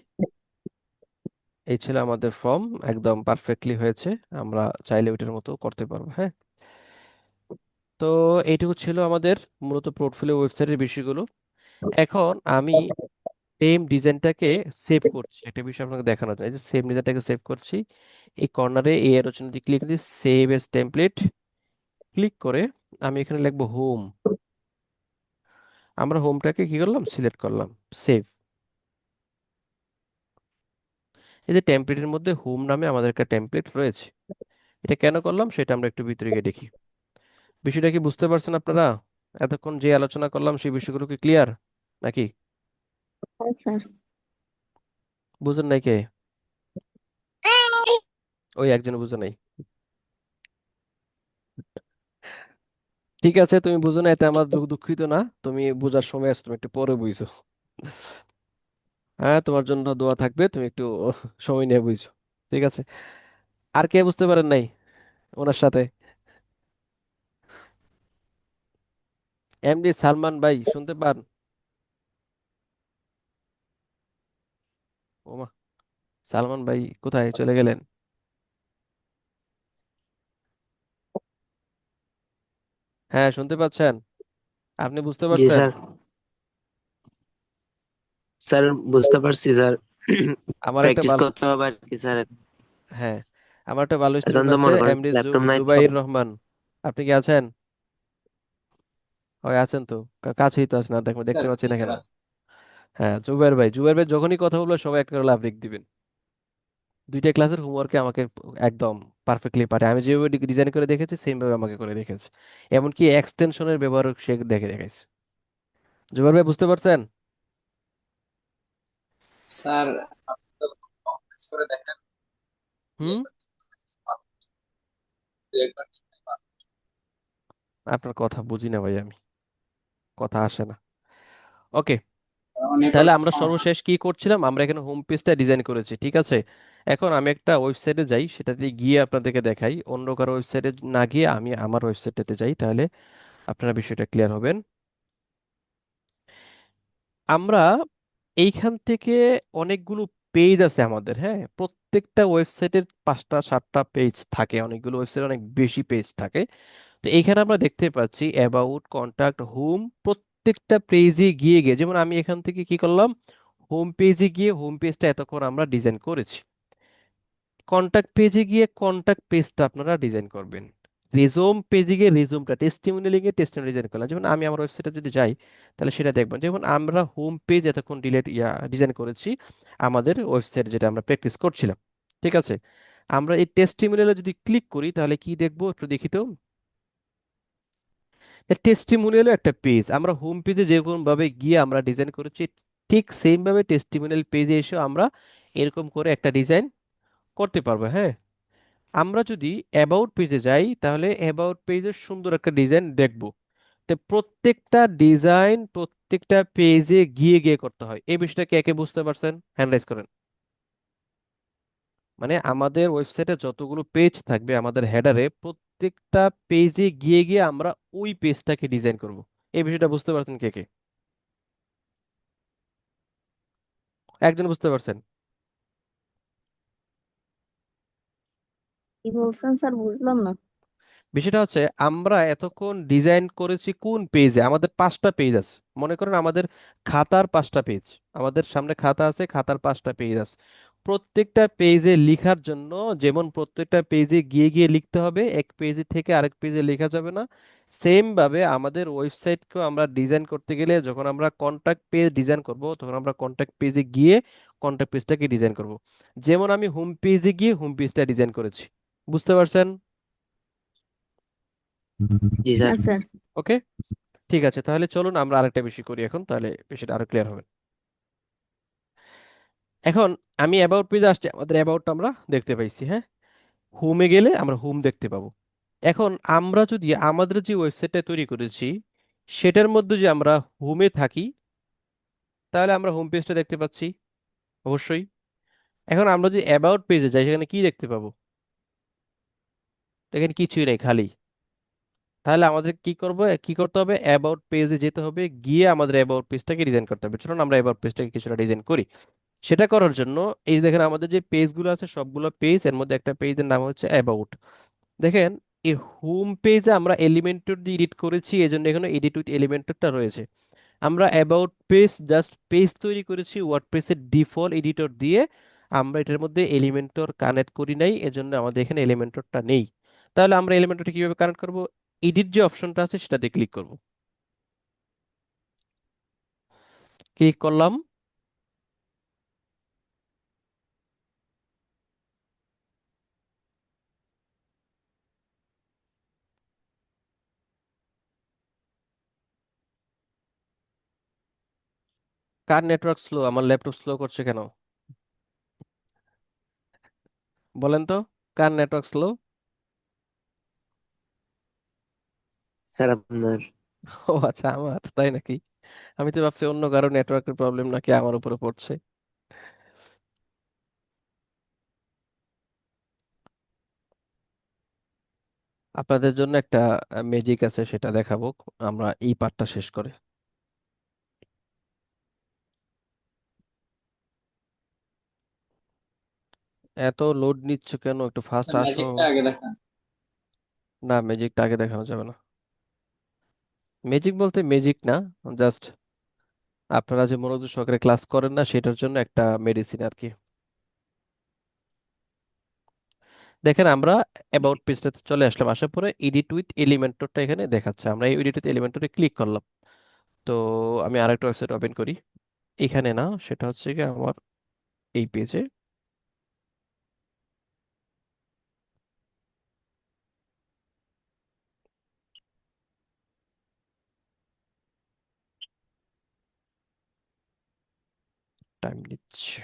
এই ছিল আমাদের ফর্ম, একদম পারফেক্টলি হয়েছে। আমরা চাইলে ওইটার মতো করতে পারবো, হ্যাঁ। তো এইটুকু ছিল আমাদের মূলত পোর্টফোলিও ওয়েবসাইটের বিষয়গুলো। এখন আমি সেম ডিজাইনটাকে সেভ করছি, একটা বিষয় আপনাকে দেখানো যায়, যে সেম ডিজাইনটাকে সেভ করছি। এই কর্নারে এই এরো চিহ্নটি ক্লিক দিয়ে সেভ এস টেমপ্লেট ক্লিক করে আমি এখানে লিখবো হোম। আমরা হোমটাকে কি করলাম, সিলেক্ট করলাম, সেভ। এই যে টেমপ্লেটের মধ্যে হোম নামে আমাদের একটা টেমপ্লেট রয়েছে। এটা কেন করলাম সেটা আমরা একটু ভিতরে গিয়ে দেখি। বিষয়টা কি বুঝতে পারছেন আপনারা? এতক্ষণ যে আলোচনা করলাম সেই বিষয়গুলো কি ক্লিয়ার নাকি? হ্যাঁ স্যার। বুঝেন নাই কে? ওই একজন বুঝে নাই। ঠিক আছে, তুমি বুঝো না, এতে আমার দুঃখিত না। তুমি বুঝার সময় আছে, তুমি একটু পরে বুঝছো। হ্যাঁ, তোমার জন্য দোয়া থাকবে, তুমি একটু সময় নিয়ে বুঝছো। ঠিক আছে। আর কে বুঝতে পারেন নাই ওনার সাথে? এমডি সালমান ভাই শুনতে পান? ওমা, সালমান ভাই কোথায় চলে গেলেন? হ্যাঁ, শুনতে পাচ্ছেন? আপনি বুঝতে জি পারছেন? স্যার। স্যার বুঝতে পারছি স্যার। আমার একটা প্র্যাকটিস ভালো, করতে হবে আর কি স্যার। হ্যাঁ, আমার একটা ভালো এখন স্টুডেন্ট তো আছে, মনে করেন এমডি ল্যাপটপ নাই তো। জুবাইর রহমান। আপনি কি আছেন? ওই আছেন তো, কাছেই তো আছেন, না দেখতে দেখতে পাচ্ছি না কেন? হ্যাঁ, জুবাইর ভাই যখনই কথা বলবে সবাই একটা করে লাফ দিবেন। দুইটা ক্লাসের হোমওয়ার্কে আমাকে একদম পারফেক্টলি পারে। আমি যেভাবে ডিজাইন করে দেখেছি সেম ভাবে আমাকে করে দেখেছে। এমনকি এক্সটেনশনের ব্যবহারও সে দেখে দেখেছে। জুবাইর ভাই বুঝতে পারছেন? স্যার আপনি তো কমেন্টস করে দেখেন হুম। আপনার কথা বুঝি না ভাই আমি, কথা আসে না। ওকে, তাহলে আমরা সর্বশেষ কি করছিলাম, আমরা এখানে হোম পেজটা ডিজাইন করেছি, ঠিক আছে। এখন আমি একটা ওয়েবসাইটে যাই, সেটাতে গিয়ে আপনাদেরকে দেখাই। অন্য কারো ওয়েবসাইটে না গিয়ে আমি আমার ওয়েবসাইটটাতে যাই, তাহলে আপনারা বিষয়টা ক্লিয়ার হবেন। আমরা এইখান থেকে অনেকগুলো পেজ আছে আমাদের, হ্যাঁ, প্রত্যেকটা ওয়েবসাইটের 5টা 7টা পেজ থাকে, অনেকগুলো ওয়েবসাইট অনেক বেশি পেজ থাকে। তো এইখানে আমরা দেখতে পাচ্ছি অ্যাবাউট, কন্টাক্ট, হোম, প্রত্যেকটা পেজে গিয়ে গিয়ে, যেমন আমি এখান থেকে কি করলাম, হোম পেজে গিয়ে হোম পেজটা এতক্ষণ আমরা ডিজাইন করেছি। কন্টাক্ট পেজে গিয়ে কন্টাক্ট পেজটা আপনারা ডিজাইন করবেন। রিজুম পেজে গিয়ে রিজুমটা, টেস্টিমোনিয়াল গিয়ে টেস্টিমোনিয়াল ডিজাইন করলাম। যেমন আমি আমার ওয়েবসাইটে যদি যাই, তাহলে সেটা দেখবেন। যেমন আমরা হোম পেজ এতক্ষণ ডিজাইন করেছি আমাদের ওয়েবসাইট, যেটা আমরা প্র্যাকটিস করছিলাম, ঠিক আছে। আমরা এই টেস্টিমোনিয়ালে যদি ক্লিক করি তাহলে কি দেখবো একটু দেখি তো। টেস্টিমোনিয়ালও একটা পেজ, আমরা হোম পেজে যেরকম ভাবে গিয়ে আমরা ডিজাইন করেছি, ঠিক সেম ভাবে টেস্টিমোনিয়াল পেজে এসে আমরা এরকম করে একটা ডিজাইন করতে পারবো, হ্যাঁ। আমরা যদি অ্যাবাউট পেজে যাই, তাহলে অ্যাবাউট পেজে সুন্দর একটা ডিজাইন দেখব। তো প্রত্যেকটা ডিজাইন প্রত্যেকটা পেজে গিয়ে গিয়ে করতে হয়, এই বিষয়টা কে কে বুঝতে পারছেন? হ্যান্ড রাইজ করেন। মানে আমাদের ওয়েবসাইটে যতগুলো পেজ থাকবে আমাদের হেডারে, প্রত্যেকটা পেজে গিয়ে গিয়ে আমরা ওই পেজটাকে ডিজাইন করব। এই বিষয়টা বুঝতে পারছেন কে কে? একজন বুঝতে পারছেন? কি বলছেন স্যার, বুঝলাম না। বিষয়টা হচ্ছে, আমরা এতক্ষণ ডিজাইন করেছি কোন পেজে, আমাদের 5টা পেজ আছে। মনে করেন আমাদের খাতার 5টা পেজ, আমাদের সামনে খাতা আছে, খাতার 5টা পেজ আছে। প্রত্যেকটা পেজে লেখার জন্য, যেমন প্রত্যেকটা পেজে গিয়ে গিয়ে লিখতে হবে, এক পেজে থেকে আরেক পেজে লেখা যাবে না। সেম ভাবে আমাদের ওয়েবসাইটকেও আমরা ডিজাইন করতে গেলে, যখন আমরা কন্টাক্ট পেজ ডিজাইন করব, তখন আমরা কন্টাক্ট পেজে গিয়ে কন্টাক্ট পেজটাকে ডিজাইন করব। যেমন আমি হোম পেজে গিয়ে হোম পেজটা ডিজাইন করেছি। বুঝতে পারছেন? জি স্যার। হ্যাঁ স্যার। ওকে, ঠিক আছে, তাহলে চলুন আমরা আরেকটা বিষয় করি এখন, তাহলে বিষয়টা আরো ক্লিয়ার হবে। এখন আমি অ্যাবাউট পেজে আসছি, আমাদের অ্যাবাউটটা আমরা দেখতে পাইছি, হ্যাঁ। হোমে গেলে আমরা হোম দেখতে পাবো। এখন আমরা যদি আমাদের যে ওয়েবসাইটটা তৈরি করেছি সেটার মধ্যে যে আমরা হোমে থাকি, তাহলে আমরা হোম পেজটা দেখতে পাচ্ছি অবশ্যই। এখন আমরা যদি অ্যাবাউট পেজে যাই, সেখানে কি দেখতে পাবো? এখানে কিছুই নেই, খালি। তাহলে আমাদের কি করতে হবে, অ্যাবাউট পেজে যেতে হবে, গিয়ে আমাদের অ্যাবাউট পেজটাকে ডিজাইন করতে হবে। চলুন আমরা অ্যাবাউট পেজটাকে কিছুটা ডিজাইন করি। সেটা করার জন্য এই যে দেখেন, আমাদের যে পেজগুলো আছে সবগুলো পেজ, এর মধ্যে একটা পেজের নাম হচ্ছে অ্যাবাউট। দেখেন, এই হোম পেজে আমরা এলিমেন্টর দিয়ে এডিট করেছি, এই জন্য এখানে এডিট উইথ এলিমেন্টরটা রয়েছে। আমরা অ্যাবাউট পেজ জাস্ট পেজ তৈরি করেছি ওয়ার্ডপ্রেসের ডিফল্ট এডিটর দিয়ে, আমরা এটার মধ্যে এলিমেন্টর কানেক্ট করি নাই, এজন্য আমাদের এখানে এলিমেন্টরটা নেই। তাহলে আমরা এলিমেন্টরটা কিভাবে কানেক্ট করব? এডিট যে অপশনটা আছে সেটাতে ক্লিক করব। ক্লিক করলাম। কার নেটওয়ার্ক স্লো? আমার ল্যাপটপ স্লো করছে কেন? বলেন তো, কার নেটওয়ার্ক স্লো? স্যার আপনার। ও আচ্ছা, আমার, তাই নাকি? আমি তো ভাবছি অন্য কারো নেটওয়ার্কের প্রবলেম নাকি আমার উপরে পড়ছে। আপনাদের জন্য একটা ম্যাজিক আছে, সেটা দেখাবো আমরা এই পার্টটা শেষ করে। এত লোড নিচ্ছ কেন? একটু ফাস্ট আসো। ম্যাজিকটা আগে দেখান। না, ম্যাজিকটা আগে দেখানো যাবে না। ম্যাজিক বলতে ম্যাজিক না, জাস্ট আপনারা যে মনোযোগ সহকারে ক্লাস করেন না সেটার জন্য একটা মেডিসিন আর কি। দেখেন আমরা অ্যাবাউট পেজটাতে চলে আসলাম, আসার পরে এডিট উইথ এলিমেন্টরটা এখানে দেখাচ্ছে, আমরা এই এডিট উইথ এলিমেন্টরে ক্লিক করলাম। তো আমি আরেকটা ওয়েবসাইট ওপেন করি। এখানে না, সেটা হচ্ছে কি আমার এই পেজে। টাইম নিচ্ছে।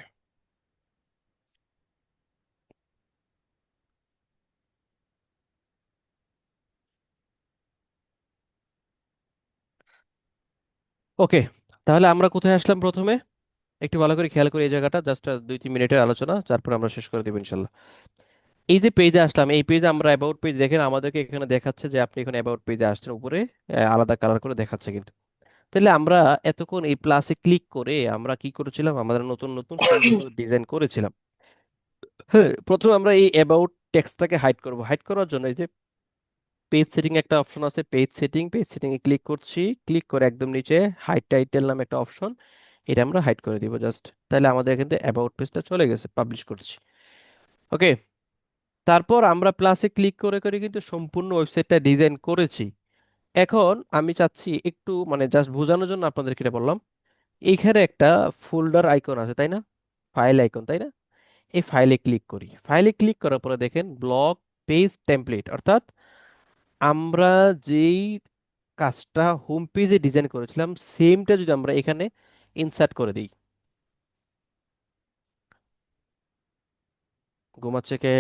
ওকে, তাহলে আমরা কোথায় আসলাম প্রথমে? একটু ভালো করে খেয়াল করি এই জায়গাটা, জাস্ট 2-3 মিনিটের আলোচনা, তারপর আমরা শেষ করে দেবো ইনশাল্লাহ। এই যে পেজে আসলাম, এই পেজে আমরা অ্যাবাউট পেজ দেখেন আমাদেরকে এখানে দেখাচ্ছে যে আপনি এখানে অ্যাবাউট পেজে আসছেন, উপরে আলাদা কালার করে দেখাচ্ছে কিন্তু। তাহলে আমরা এতক্ষণ এই প্লাসে ক্লিক করে আমরা কি করেছিলাম, আমাদের নতুন নতুন সুন্দর সুন্দর ডিজাইন করেছিলাম। হ্যাঁ, প্রথমে আমরা এই অ্যাবাউট টেক্সটটাকে হাইড করব। হাইড করার জন্য এই যে পেজ সেটিং একটা অপশন আছে, পেজ সেটিং এ ক্লিক করছি, ক্লিক করে একদম নিচে হাইড টাইটেল নামে একটা অপশন, এটা আমরা হাইড করে দিব জাস্ট। তাহলে আমাদের এখান থেকে অ্যাবাউট পেজটা চলে গেছে, পাবলিশ করছি। ওকে, তারপর আমরা প্লাসে ক্লিক করে করে কিন্তু সম্পূর্ণ ওয়েবসাইটটা ডিজাইন করেছি। এখন আমি চাচ্ছি একটু মানে জাস্ট বোঝানোর জন্য আপনাদেরকে এটা বললাম, এইখানে একটা ফোল্ডার আইকন আছে তাই না, ফাইল আইকন তাই না? এই ফাইলে ক্লিক করি। ফাইলে ক্লিক করার পরে দেখেন ব্লক পেজ টেমপ্লেট, অর্থাৎ আমরা যেই কাজটা হোম পেজে ডিজাইন করেছিলাম সেমটা যদি আমরা এখানে ইনসার্ট করে দিই। ঘুমাচ্ছে কে?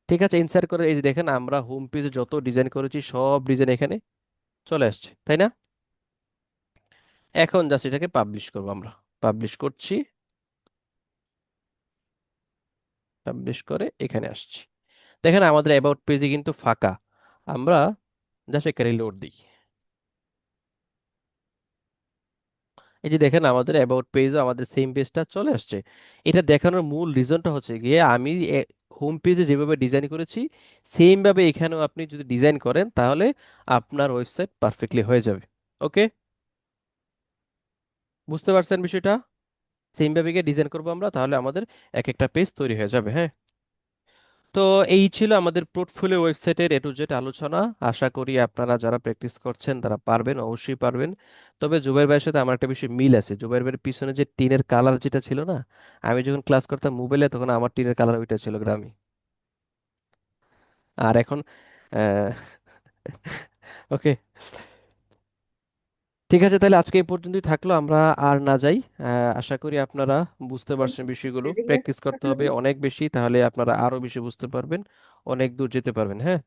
ঠিক আছে, ইনসার্ট করে এই যে দেখেন আমরা হোম পেজে যত ডিজাইন করেছি সব ডিজাইন এখানে চলে আসছে তাই না? এখন জাস্ট এটাকে পাবলিশ করবো আমরা। পাবলিশ করছি, পাবলিশ করে এখানে আসছি। দেখেন আমাদের অ্যাবাউট পেজে কিন্তু ফাঁকা। আমরা জাস্ট এখানে লোড দিই। এই যে দেখেন আমাদের অ্যাবাউট পেজও আমাদের সেম পেজটা চলে আসছে। এটা দেখানোর মূল রিজনটা হচ্ছে গিয়ে আমি হোম পেজে যেভাবে ডিজাইন করেছি সেম ভাবে এখানেও আপনি যদি ডিজাইন করেন তাহলে আপনার ওয়েবসাইট পারফেক্টলি হয়ে যাবে। ওকে, বুঝতে পারছেন বিষয়টা? সেম ভাবে গিয়ে ডিজাইন করবো আমরা, তাহলে আমাদের এক একটা পেজ তৈরি হয়ে যাবে। হ্যাঁ, তো এই ছিল আমাদের পোর্টফোলিও ওয়েবসাইটের এ টু জেড আলোচনা। আশা করি আপনারা যারা প্র্যাকটিস করছেন তারা পারবেন, অবশ্যই পারবেন। তবে জুবাইর ভাইয়ের সাথে আমার একটা বিষয় মিল আছে, জুবাইর ভাইয়ের পিছনে যে টিনের কালার যেটা ছিল না, আমি যখন ক্লাস করতাম মোবাইলে তখন আমার টিনের কালার ওইটা ছিল গ্রামে। আর এখন ওকে, ঠিক আছে, তাহলে আজকে এই পর্যন্তই থাকলো, আমরা আর না যাই। আশা করি আপনারা বুঝতে পারছেন বিষয়গুলো। প্র্যাকটিস করতে হবে অনেক বেশি, তাহলে আপনারা আরো বেশি বুঝতে পারবেন, অনেক দূর যেতে পারবেন। হ্যাঁ।